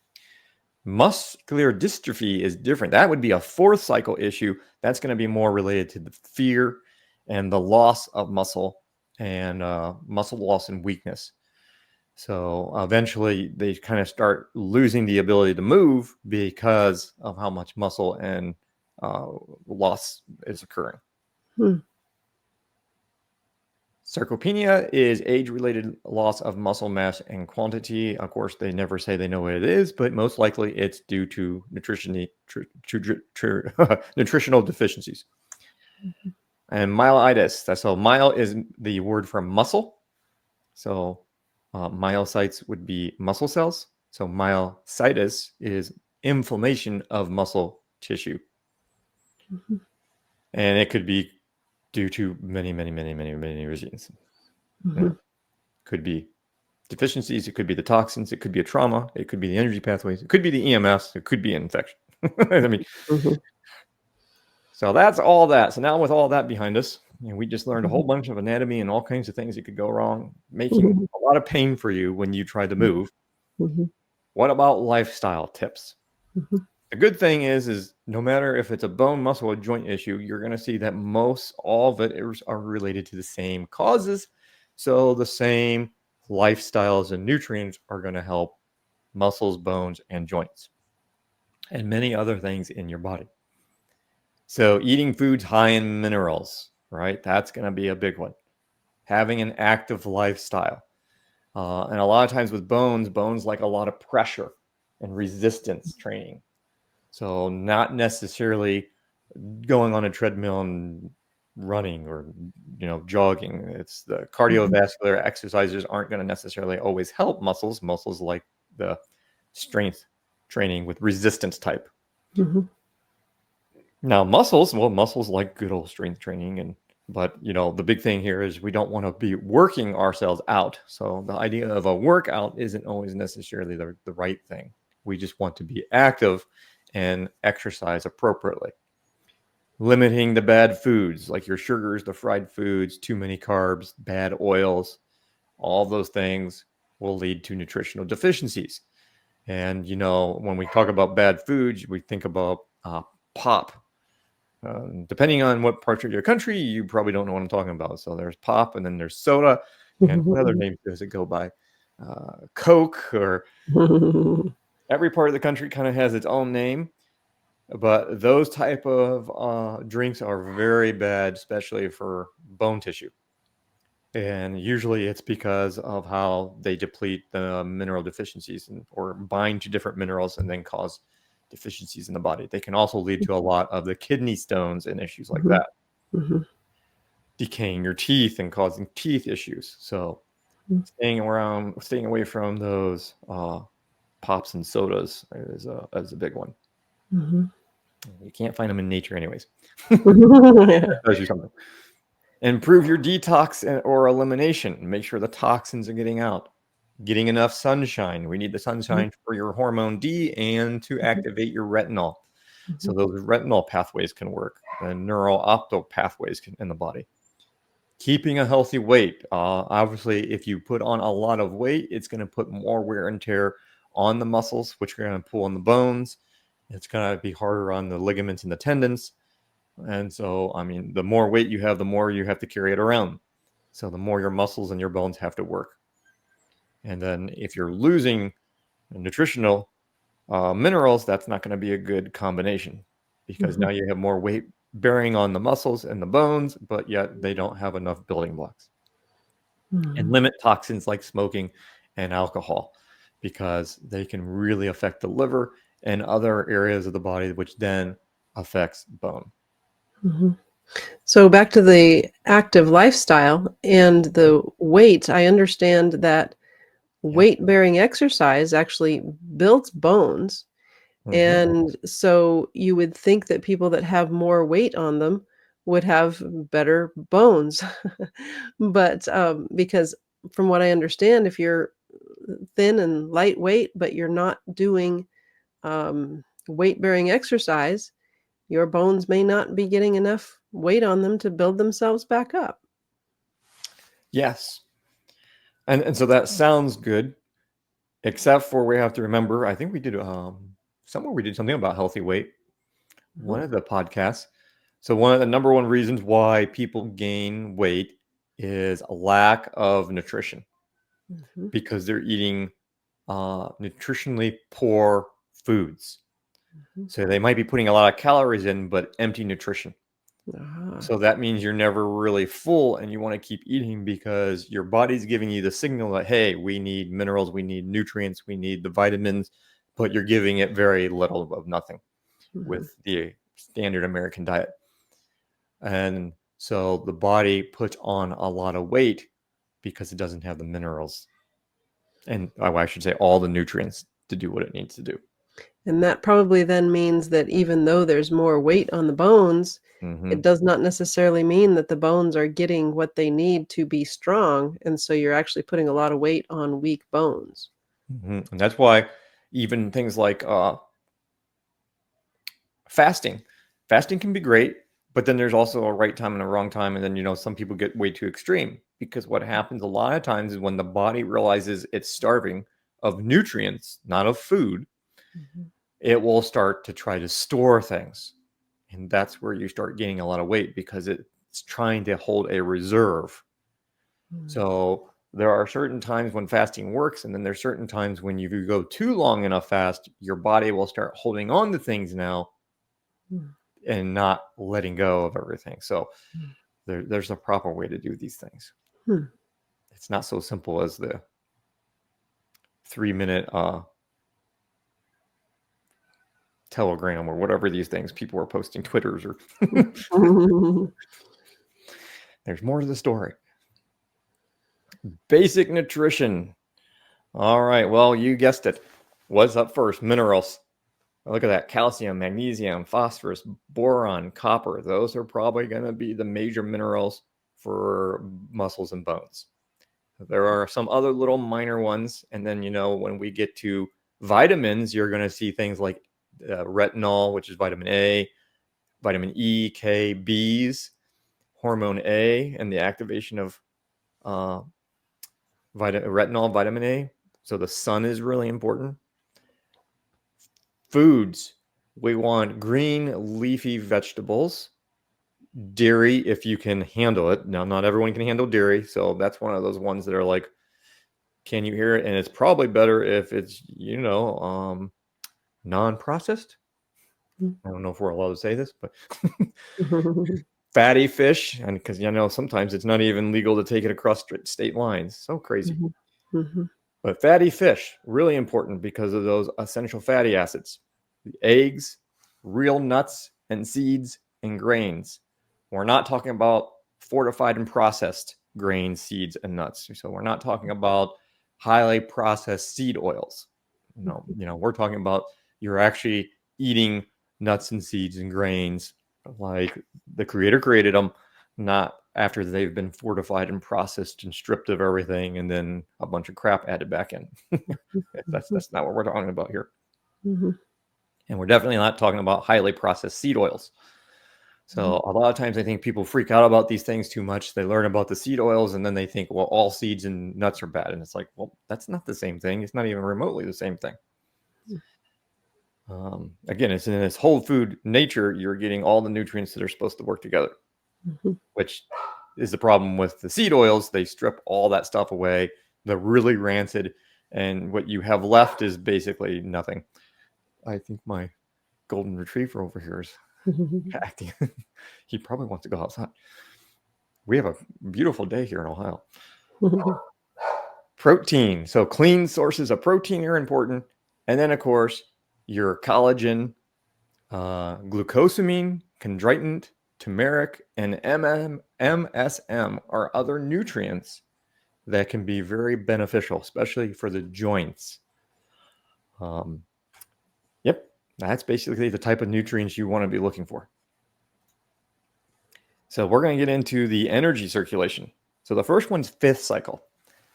Muscular dystrophy is different. That would be a fourth cycle issue. That's going to be more related to the fear and the loss of muscle and muscle loss and weakness. So eventually they kind of start losing the ability to move because of how much muscle and uh, loss is occurring.
hmm,
Sarcopenia is age-related loss of muscle mass and quantity. Of course, they never say they know what it is, but most likely it's due to nutritional deficiencies. And myelitis. So myel is the word for muscle. So myocytes would be muscle cells. So myositis is inflammation of muscle tissue.
mhm,
And it could be due to many reasons.
Mm-hmm.
Could be deficiencies, it could be the toxins, it could be a trauma, it could be the energy pathways, it could be the EMS, it could be an infection. I mean,
Mm-hmm.
so that's all that. So now with all that behind us, we just learned a whole bunch of anatomy and all kinds of things that could go wrong, making
Mm-hmm.
a lot of pain for you when you try to move.
Mm-hmm.
What about lifestyle tips?
Mm-hmm.
The good thing is no matter if it's a bone, muscle, or joint issue, you're going to see that most all of it are related to the same causes. So the same lifestyles and nutrients are going to help muscles, bones, and joints, and many other things in your body. So eating foods high in minerals, right? That's going to be a big one. Having an active lifestyle. And a lot of times with bones like a lot of pressure and resistance training. So not necessarily going on a treadmill and running or jogging. It's the cardiovascular exercises aren't going to necessarily always help muscles. Muscles like the strength training with resistance type.
Mm-hmm.
Now muscles like good old strength training, but the big thing here is we don't want to be working ourselves out. So the idea of a workout isn't always necessarily the right thing. We just want to be active and exercise appropriately. Limiting the bad foods like your sugars, the fried foods, too many carbs, bad oils, all those things will lead to nutritional deficiencies. And, when we talk about bad foods, we think about pop. Depending on what part of your country, you probably don't know what I'm talking about. So there's pop, and then there's soda. And what other name does it go by? Coke, or every part of the country kind of has its own name. But those type of drinks are very bad, especially for bone tissue. And usually it's because of how they deplete the mineral deficiencies or bind to different minerals and then cause deficiencies in the body. They can also lead to a lot of the kidney stones and issues like that.
Mm-hmm.
Decaying your teeth and causing teeth issues. So staying away from those pops and sodas is a big one.
Mm-hmm.
You can't find them in nature anyways. That tells you something. Improve your detox or elimination. Make sure the toxins are getting out. Getting enough sunshine. We need the sunshine for your hormone D and to activate your retinol. So those retinol pathways can work. The neurooptic pathways in the body. Keeping a healthy weight. Obviously, if you put on a lot of weight, it's going to put more wear and tear on the muscles, which are going to pull on the bones. It's going to be harder on the ligaments and the tendons. And so, the more weight you have, the more you have to carry it around. So the more your muscles and your bones have to work. And then if you're losing nutritional minerals, that's not going to be a good combination, because now you have more weight bearing on the muscles and the bones, but yet they don't have enough building blocks. And limit toxins like smoking and alcohol, because they can really affect the liver and other areas of the body, which then affects bone.
Mm-hmm. So back to the active lifestyle and the weight, I understand that weight-bearing exercise actually builds bones. And so you would think that people that have more weight on them would have better bones. But because from what I understand, if you're thin and lightweight, but you're not doing weight-bearing exercise, your bones may not be getting enough weight on them to build themselves back up.
Yes. And so that sounds good, except for we have to remember, I think we did somewhere we did something about healthy weight, one of the podcasts. So one of the number one reasons why people gain weight is a lack of nutrition, because they're eating nutritionally poor foods. So they might be putting a lot of calories in, but empty nutrition. So that means you're never really full, and you want to keep eating because your body's giving you the signal that, hey, we need minerals, we need nutrients, we need the vitamins, but you're giving it very little of nothing with the standard American diet. And so the body puts on a lot of weight because it doesn't have the minerals, and I should say all the nutrients to do what it needs to do.
And that probably then means that even though there's more weight on the bones,
Mm-hmm.
It does not necessarily mean that the bones are getting what they need to be strong, and so you're actually putting a lot of weight on weak bones.
Mm-hmm. And that's why even things like fasting, fasting can be great, but then there's also a right time and a wrong time. And then, some people get way too extreme, because what happens a lot of times is when the body realizes it's starving of nutrients, not of food,
Mhm.
it will start to try to store things. And that's where you start gaining a lot of weight, because it's trying to hold a reserve.
Mm.
So there are certain times when fasting works, and then there's certain times when if you go too long enough fast, your body will start holding on to things now
Mm.
and not letting go of everything. So
Mm.
there's a proper way to do these things.
Hmm.
It's not so simple as the 3-minute telegram or whatever these things people are posting, Twitters, or there's more to the story. Basic nutrition. All right, well, you guessed it. What's up first? Minerals. Look at that. Calcium, magnesium, phosphorus, boron, copper. Those are probably going to be the major minerals for muscles and bones. There are some other little minor ones. And then, when we get to vitamins, you're going to see things like retinol, which is vitamin A, vitamin E, K, Bs, hormone A, and the activation of retinol, vitamin A. So the sun is really important. Foods. We want green leafy vegetables, dairy if you can handle it. Now, not everyone can handle dairy, so that's one of those ones that are like, can you hear it? And it's probably better if it's, non-processed. I don't know if we're allowed to say this, but fatty fish, and because sometimes it's not even legal to take it across state lines. So crazy.
Mhm. Mhm.
But fatty fish, really important because of those essential fatty acids. The eggs, real nuts and seeds and grains. We're not talking about fortified and processed grains, seeds, and nuts. So we're not talking about highly processed seed oils. No, we're talking about you're actually eating nuts and seeds and grains like the creator created them, not after they've been fortified and processed and stripped of everything and then a bunch of crap added back in. That's not what we're talking about here.
Mhm.
And we're definitely not talking about highly processed seed oils. So a lot of times I think people freak out about these things too much. They learn about the seed oils and then they think, well, all seeds and nuts are bad. And it's like, well, that's not the same thing. It's not even remotely the same thing. Again, it's in this whole food nature, you're getting all the nutrients that are supposed to work together,
Mhm.
which is the problem with the seed oils. They strip all that stuff away. They're really rancid. And what you have left is basically nothing. I think my golden retriever over here is acting. He probably wants to go outside. We have a beautiful day here in Ohio. Protein. So clean sources of protein are important. And then, of course, your collagen, glucosamine, chondroitin, turmeric, and MSM are other nutrients that can be very beneficial, especially for the joints. Yep, that's basically the type of nutrients you want to be looking for. So we're going to get into the energy circulation. So the first one's fifth cycle.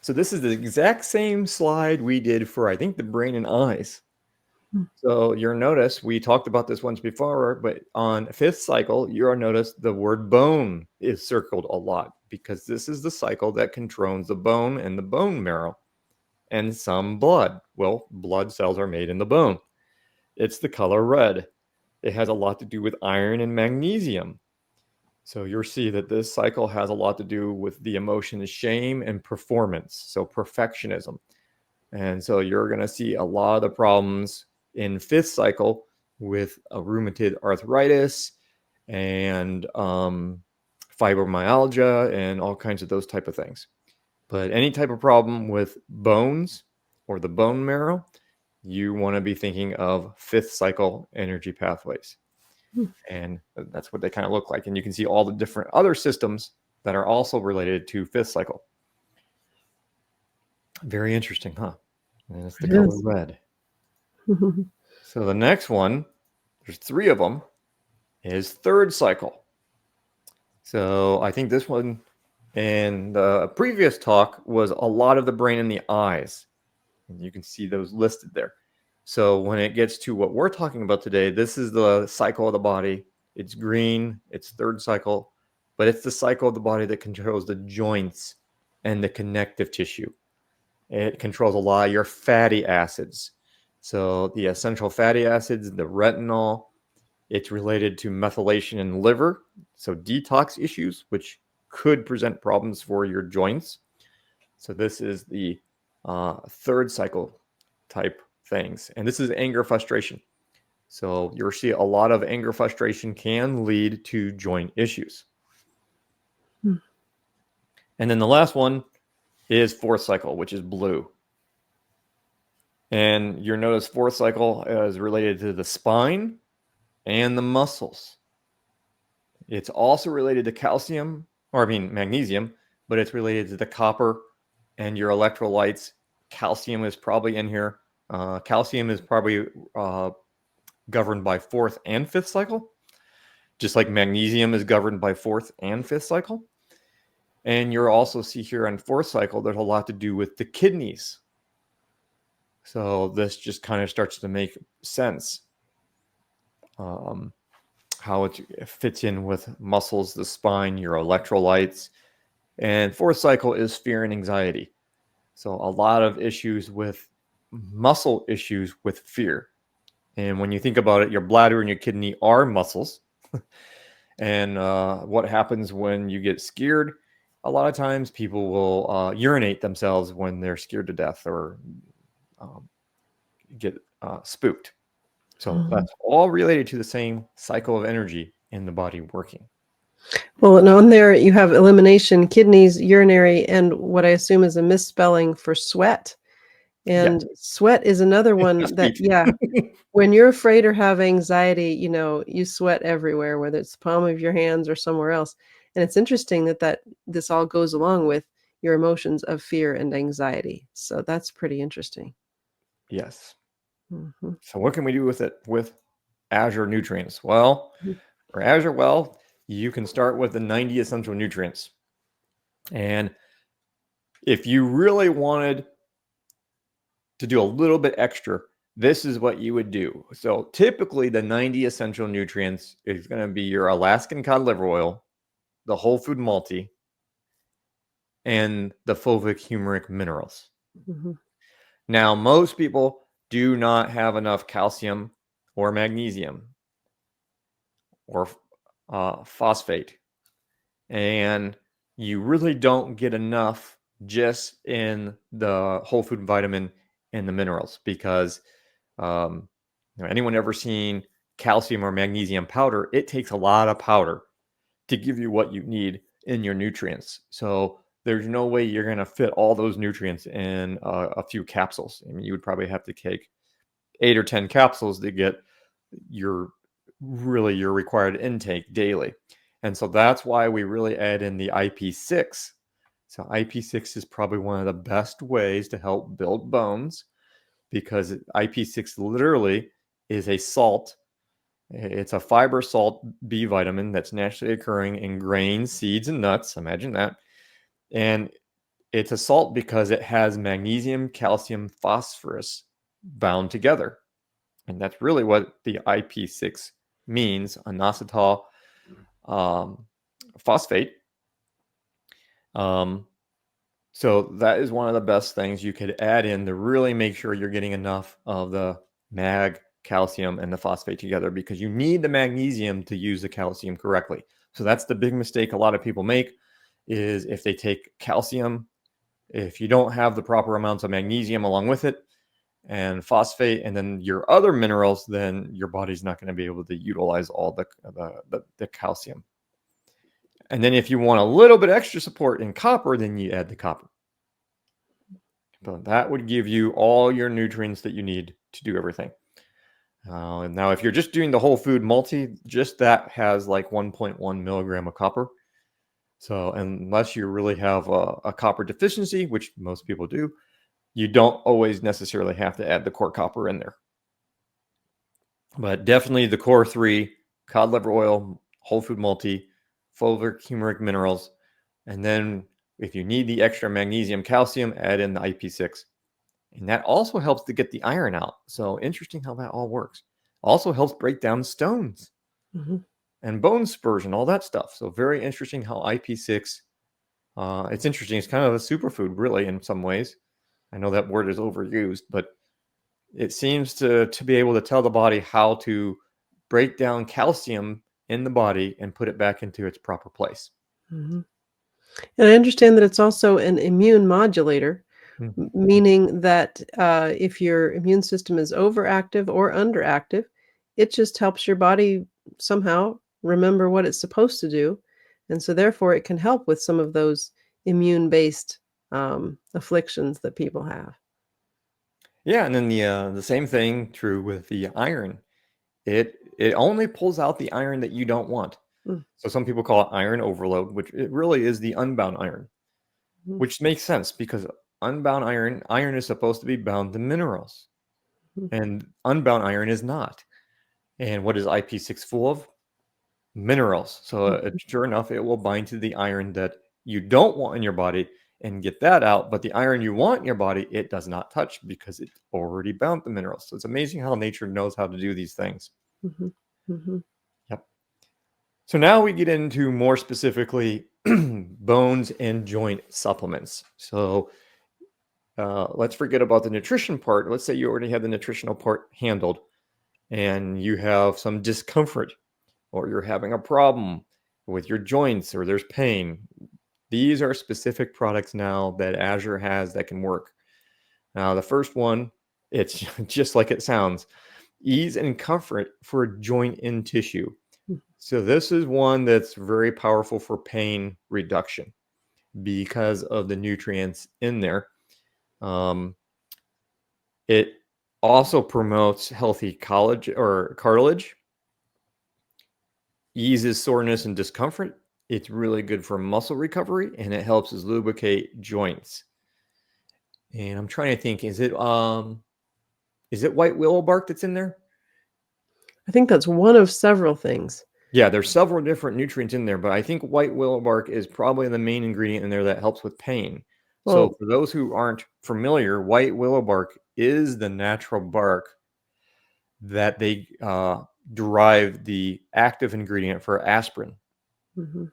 So this is the exact same slide we did for, I think, the brain and eyes. So you'll notice, we talked about this once before, but on fifth cycle, you'll notice the word bone is circled a lot, because this is the cycle that controls the bone and the bone marrow and some blood. Well, blood cells are made in the bone. It's the color red. It has a lot to do with iron and magnesium. So you'll see that this cycle has a lot to do with the emotions shame and performance, so perfectionism. And so you're going to see a lot of the problems in fifth cycle with rheumatoid arthritis and fibromyalgia and all kinds of those type of things. But any type of problem with bones or the bone marrow, you want to be thinking of fifth cycle energy pathways. And that's what they kind of look like. And you can see all the different other systems that are also related to fifth cycle. Very interesting, huh? And it's the color red. So the next one, there's 3 of them, is third cycle. So I think this one and the previous talk was a lot of the brain and the eyes. And you can see those listed there. So when it gets to what we're talking about today, this is the cycle of the body. It's green, it's third cycle, but it's the cycle of the body that controls the joints and the connective tissue. It controls a lot of your fatty acids. So the essential fatty acids, the retinol, it's related to methylation in liver, so detox issues, which could present problems for your joints. So this is the third cycle type things. And this is anger frustration. So you'll see a lot of anger frustration can lead to joint issues. And then the last one is fourth cycle, which is blue. And you'll notice fourth cycle is related to the spine and the muscles. It's also related to calcium, or I mean magnesium, but it's related to the copper and your electrolytes. Calcium is probably in here. Calcium is probably governed by fourth and fifth cycle, just like magnesium is governed by fourth and fifth cycle. And you'll also see here on fourth cycle, there's a lot to do with the kidneys. So this just kind of starts to make sense. How it fits in with muscles, the spine, your electrolytes. And fourth cycle is fear and anxiety. So a lot of issues with muscle issues with fear. And when you think about it, your bladder and your kidney are muscles. And what happens when you get scared? A lot of times people will urinate themselves when they're scared to death or get spooked. So that's all related to the same cycle of energy in the body working.
Well, and on there you have elimination, kidneys, urinary, and what I assume is a misspelling for sweat. And sweat is another one that, when you're afraid or have anxiety, you sweat everywhere, whether it's the palm of your hands or somewhere else. And it's interesting that this all goes along with your emotions of fear and anxiety. So that's pretty interesting.
Yes.
Mm-hmm.
So what can we do with it with Azure nutrients? Well, for AzureWell, you can start with the 90 essential nutrients. And if you really wanted to do a little bit extra, this is what you would do. So typically the 90 essential nutrients is going to be your Alaskan cod liver oil, the whole food multi, and the fulvic humeric minerals.
Mm-hmm.
Now, most people do not have enough calcium or magnesium or phosphate. And you really don't get enough just in the whole food vitamin and the minerals because anyone ever seen calcium or magnesium powder? It takes a lot of powder to give you what you need in your nutrients. So there's no way you're going to fit all those nutrients in a few capsules. I mean, you would probably have to take 8 or 10 capsules to get your required intake daily. And so that's why we really add in the IP6. So IP6 is probably one of the best ways to help build bones because IP6 literally is a salt. It's a fiber salt B vitamin that's naturally occurring in grains, seeds, and nuts. Imagine that. And it's a salt because it has magnesium, calcium, phosphorus bound together. And that's really what the IP6 means, inositol phosphate. So that is one of the best things you could add in to really make sure you're getting enough of the mag, calcium, and the phosphate together because you need the magnesium to use the calcium correctly. So that's the big mistake a lot of people make is if they take calcium, if you don't have the proper amounts of magnesium along with it and phosphate and then your other minerals, then your body's not going to be able to utilize all the calcium. And then if you want a little bit extra support in copper, then you add the copper. But that would give you all your nutrients that you need to do everything. Now, if you're just doing the whole food multi, just that has like 1.1 milligram of copper. So unless you really have a copper deficiency, which most people do, you don't always necessarily have to add the core copper in there. But definitely the core 3, cod liver oil, whole food multi, fulvic, humeric minerals. And then if you need the extra magnesium, calcium, add in the IP6. And that also helps to get the iron out. So interesting how that all works. Also helps break down stones and bone spurs and all that stuff. So very interesting how IP6, it's interesting. It's kind of a superfood, really, in some ways. I know that word is overused, but it seems to be able to tell the body how to break down calcium in the body and put it back into its proper place.
And I understand that it's also an immune modulator, meaning that if your immune system is overactive or underactive, it just helps your body somehow remember what it's supposed to do. And so therefore it can help with some of those immune-based afflictions that people have.
Yeah, and then the same thing true with the iron. It only pulls out the iron that you don't want.
Mm.
So some people call it iron overload, which it really is the unbound iron, which makes sense because unbound iron is supposed to be bound to minerals, and unbound iron is not. And what is IP6 full of? Minerals. So sure enough, it will bind to the iron that you don't want in your body and get that out. But the iron you want in your body, it does not touch because it already bound the minerals. So it's amazing how nature knows how to do these things. Yep. So now we get into more specifically bones and joint supplements. So let's forget about the nutrition part. Let's say you already have the nutritional part handled and you have some discomfort or you're having a problem with your joints or there's pain. These are specific products now that Azure has that can work. Now, the first one, it's just like it sounds, ease and comfort for joint and tissue. So this is one that's very powerful for pain reduction because of the nutrients in there. It also promotes healthy cartilage, eases soreness and discomfort. It's really good for muscle recovery, and it helps us lubricate joints. And I'm trying to think, is it white willow bark that's in there?
I think that's one of several things.
Yeah, there's several different nutrients in there, but I think white willow bark is probably the main ingredient in there that helps with pain. So
Well,
for those who aren't familiar, white willow bark is the natural bark that they derive the active ingredient for aspirin.
but the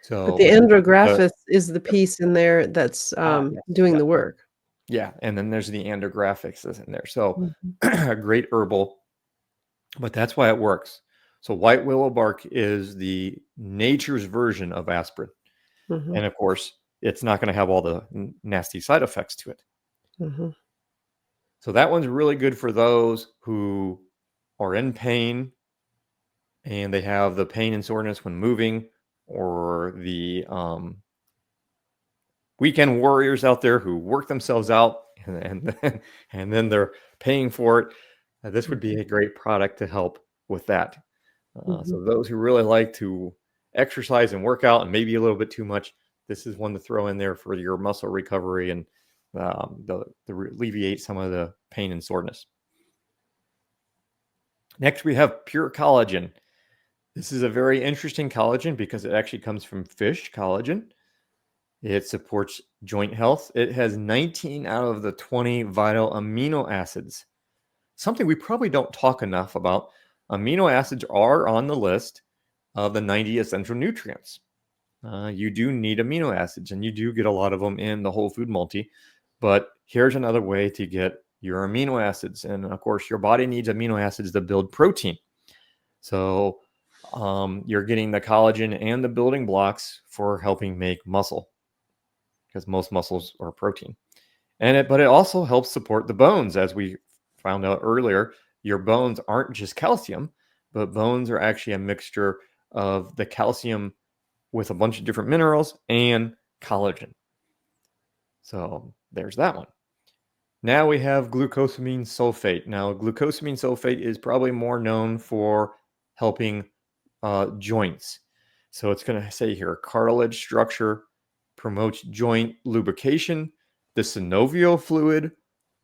So
andrographis is the piece in there that's
yes,
doing
yeah,
the work.
yeah, and then there's the andrographics that's in there. So
Mhm.
a great herbal, but that's why it works. So white willow bark is the nature's version of aspirin.
Mhm.
And of course, it's not going to have all the nasty side effects to it.
Mhm.
So that one's really good for those who are in pain and they have the pain and soreness when moving, or the weekend warriors out there who work themselves out and then they're paying for it. This would be a great product to help with that.
Mhm.
So those who really like to exercise and work out and maybe a little bit too much, this is one to throw in there for your muscle recovery and to alleviate some of the pain and soreness. Next, we have pure collagen. This is a very interesting collagen because it actually comes from fish collagen. It supports joint health. It has 19 out of the 20 vital amino acids, something we probably don't talk enough about. Amino acids are on the list of the 90 essential nutrients. You do need amino acids, and you do get a lot of them in the whole food multi. But here's another way to get your amino acids. And of course, your body needs amino acids to build protein. So you're getting the collagen and the building blocks for helping make muscle, because most muscles are protein. But it also helps support the bones. As we found out earlier, your bones aren't just calcium, but bones are actually a mixture of the calcium with a bunch of different minerals and collagen. So there's that one. Now we have glucosamine sulfate. Now, glucosamine sulfate is probably more known for helping joints. So it's going to say here, cartilage structure, promotes joint lubrication, the synovial fluid,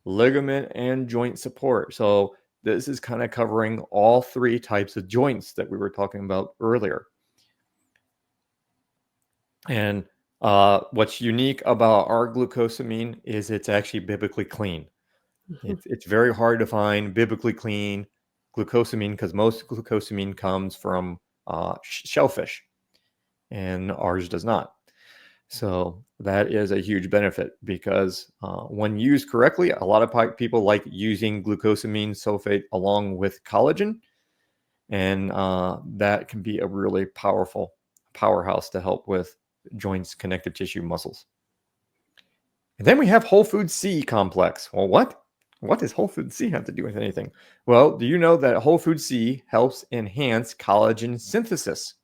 ligament, and joint support. So this is kind of covering all three types of joints that we were talking about earlier. And what's unique about our glucosamine is it's actually biblically clean.
Mhm.
It's very hard to find biblically clean glucosamine because most glucosamine comes from shellfish, and ours does not. So that is a huge benefit because when used correctly, a lot of people like using glucosamine sulfate along with collagen, and that can be a really powerful powerhouse to help with joints, connective tissue, muscles. And then we have whole food C complex. Well, what? What does whole food C have to do with anything? Well, do you know that whole food C helps enhance collagen synthesis?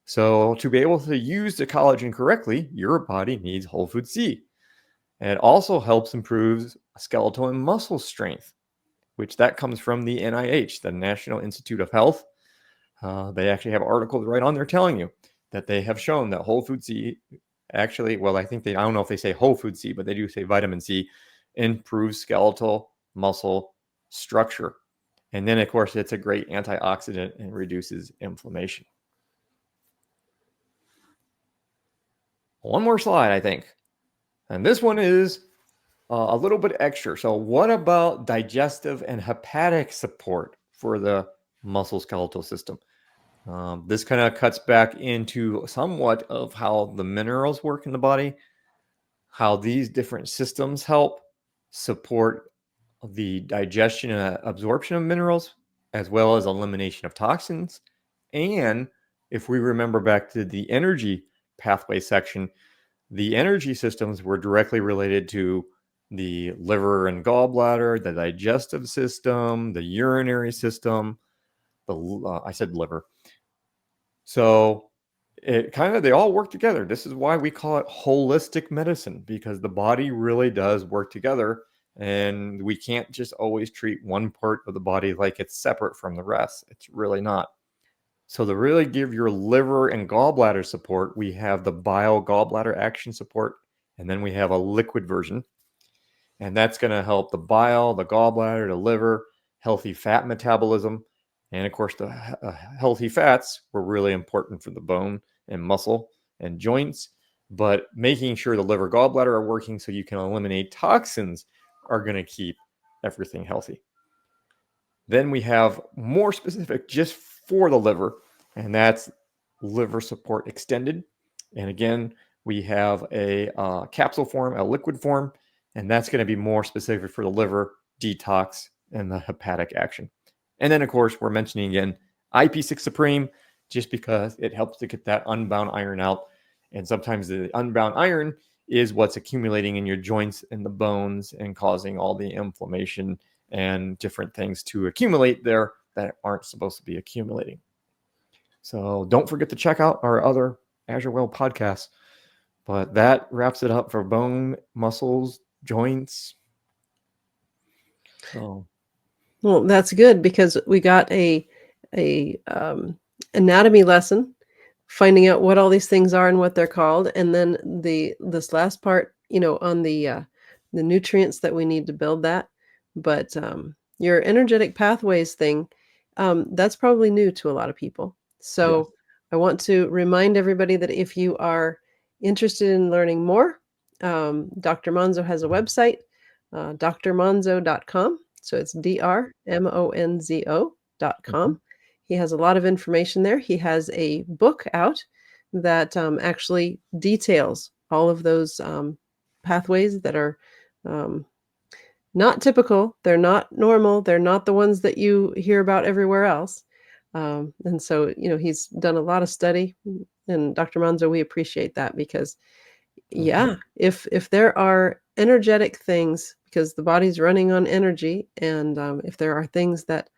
So to be able to use the collagen correctly, your body needs whole food C. And it also helps improve skeletal and muscle strength, which that comes from the NIH, the National Institute of Health. They actually have articles right on there telling you that they have shown that whole food C actually, well, I don't know if they say whole food C, but they do say vitamin C improves skeletal muscle structure. And then, of course, it's a great antioxidant and reduces inflammation. One more slide, I think. And this one is a little bit extra. So, what about digestive and hepatic support for the muscle skeletal system? This kind of cuts back into somewhat of how the minerals work in the body, how these different systems help support the digestion and absorption of minerals, as well as elimination of toxins. And if we remember back to the energy pathway section, the energy systems were directly related to the liver and gallbladder, the digestive system, the urinary system. I said liver. So they all work together. This is why we call it holistic medicine, because the body really does work together, and we can't just always treat one part of the body like it's separate from the rest. It's really not. So to really give your liver and gallbladder support, we have the bile gallbladder action support, and then we have a liquid version. And that's going to help the bile, the gallbladder, the liver, healthy fat metabolism. And of course, the healthy fats were really important for the bone and muscle and joints. But making sure the liver, gallbladder are working so you can eliminate toxins are going to keep everything healthy. Then we have more specific just for the liver, and that's liver support extended. And again, we have a capsule form, a liquid form, and that's going to be more specific for the liver detox and the hepatic action. And then, of course, we're mentioning again IP6 Supreme, just because it helps to get that unbound iron out. And sometimes the unbound iron is what's accumulating in your joints and the bones and causing all the inflammation and different things to accumulate there that aren't supposed to be accumulating. So don't forget to check out our other AzureWell podcasts. But that wraps it up for bone, muscles, joints. So,
Well, that's good because we got a anatomy lesson, finding out what all these things are and what they're called, and then this last part, on the nutrients that we need to build that. But your energetic pathways thing, that's probably new to a lot of people.
yes.
So I want to remind everybody that if you are interested in learning more, Dr. Monzo has a website, drmonzo.com. So it's drmonzo.com.
Mhm.
He has a lot of information there. He has a book out that actually details all of those pathways that are um, not typical. They're not normal. They're not the ones that you hear about everywhere else. And so, he's done a lot of study. And Dr. Monzo, we appreciate that because,
Mhm.
yeah, if there are energetic things, because the body's running on energy, and if there are things that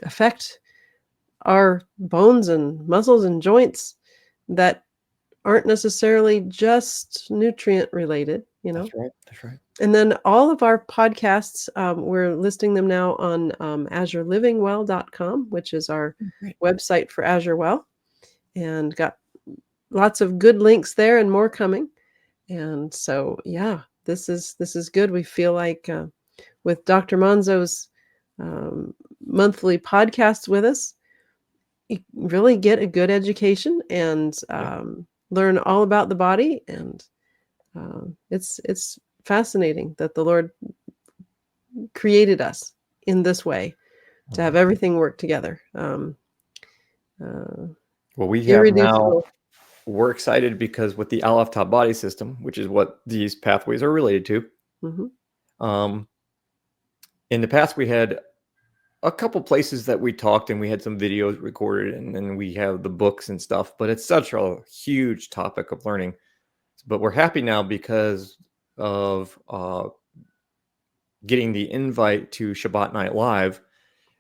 affect our bones and muscles and joints that aren't necessarily just nutrient related,
That's right. That's right.
And then all of our podcasts, we're listing them now on AzureLivingWell.com, which is our
Great.
website for AzureWell, and got lots of good links there and more coming. And so, yeah, this is good. We feel like with Dr. Monzo's monthly podcasts with us, you really get a good education, and
Yeah.
learn all about the body, and it's fascinating that the Lord created us in this way to have everything work together. Uh,
Well, we have now,
irreducible.
we're excited because with the Alpha body system, which is what these pathways are related to,
Hmm.
um, in the past we had a couple places that we talked and we had some videos recorded, and then we have the books and stuff, but it's such a huge topic of learning. But we're happy now because of getting the invite to Shabbat Night Live.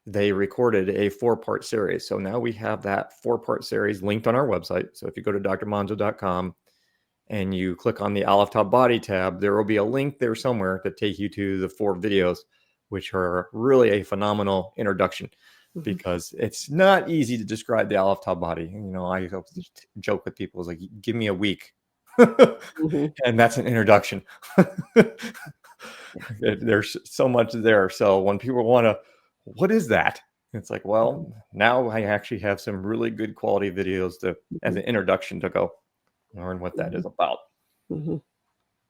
They recorded a 4-part series. So now we have that 4-part series linked on our website. So if you go to drmonzo.com and you click on the Aleph Top Body tab, there will be a link there somewhere to take you to the 4 videos, which are really a phenomenal introduction,
Hmm.
because it's not easy to describe the Aleph Top Body. You know, I joke with people, it's like, give me a week.
Hmm.
And that's an introduction.
Yeah.
There's so much there. So when people want to, what is that? It's like, well, now I actually have some really good quality videos to as an introduction to go learn what that is about.
Hmm.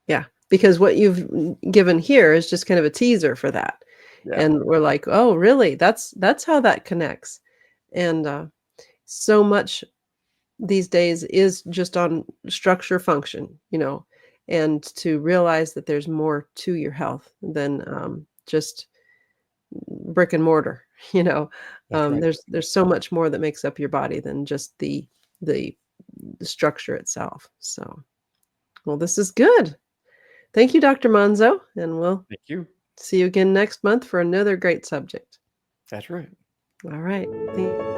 Yeah, because what you've given here is just kind of a teaser for that,
Yeah.
and we're like, oh, really? That's how that connects, and so much these days is just on structure function, and to realize that there's more to your health than just brick and mortar. you know
That's right.
there's so much more that makes up your body than just the structure itself. So, well, this is good. Thank you, Dr. Monzo, and we'll
Thank you.
see you again next month for another great subject.
That's right.
All right. Thank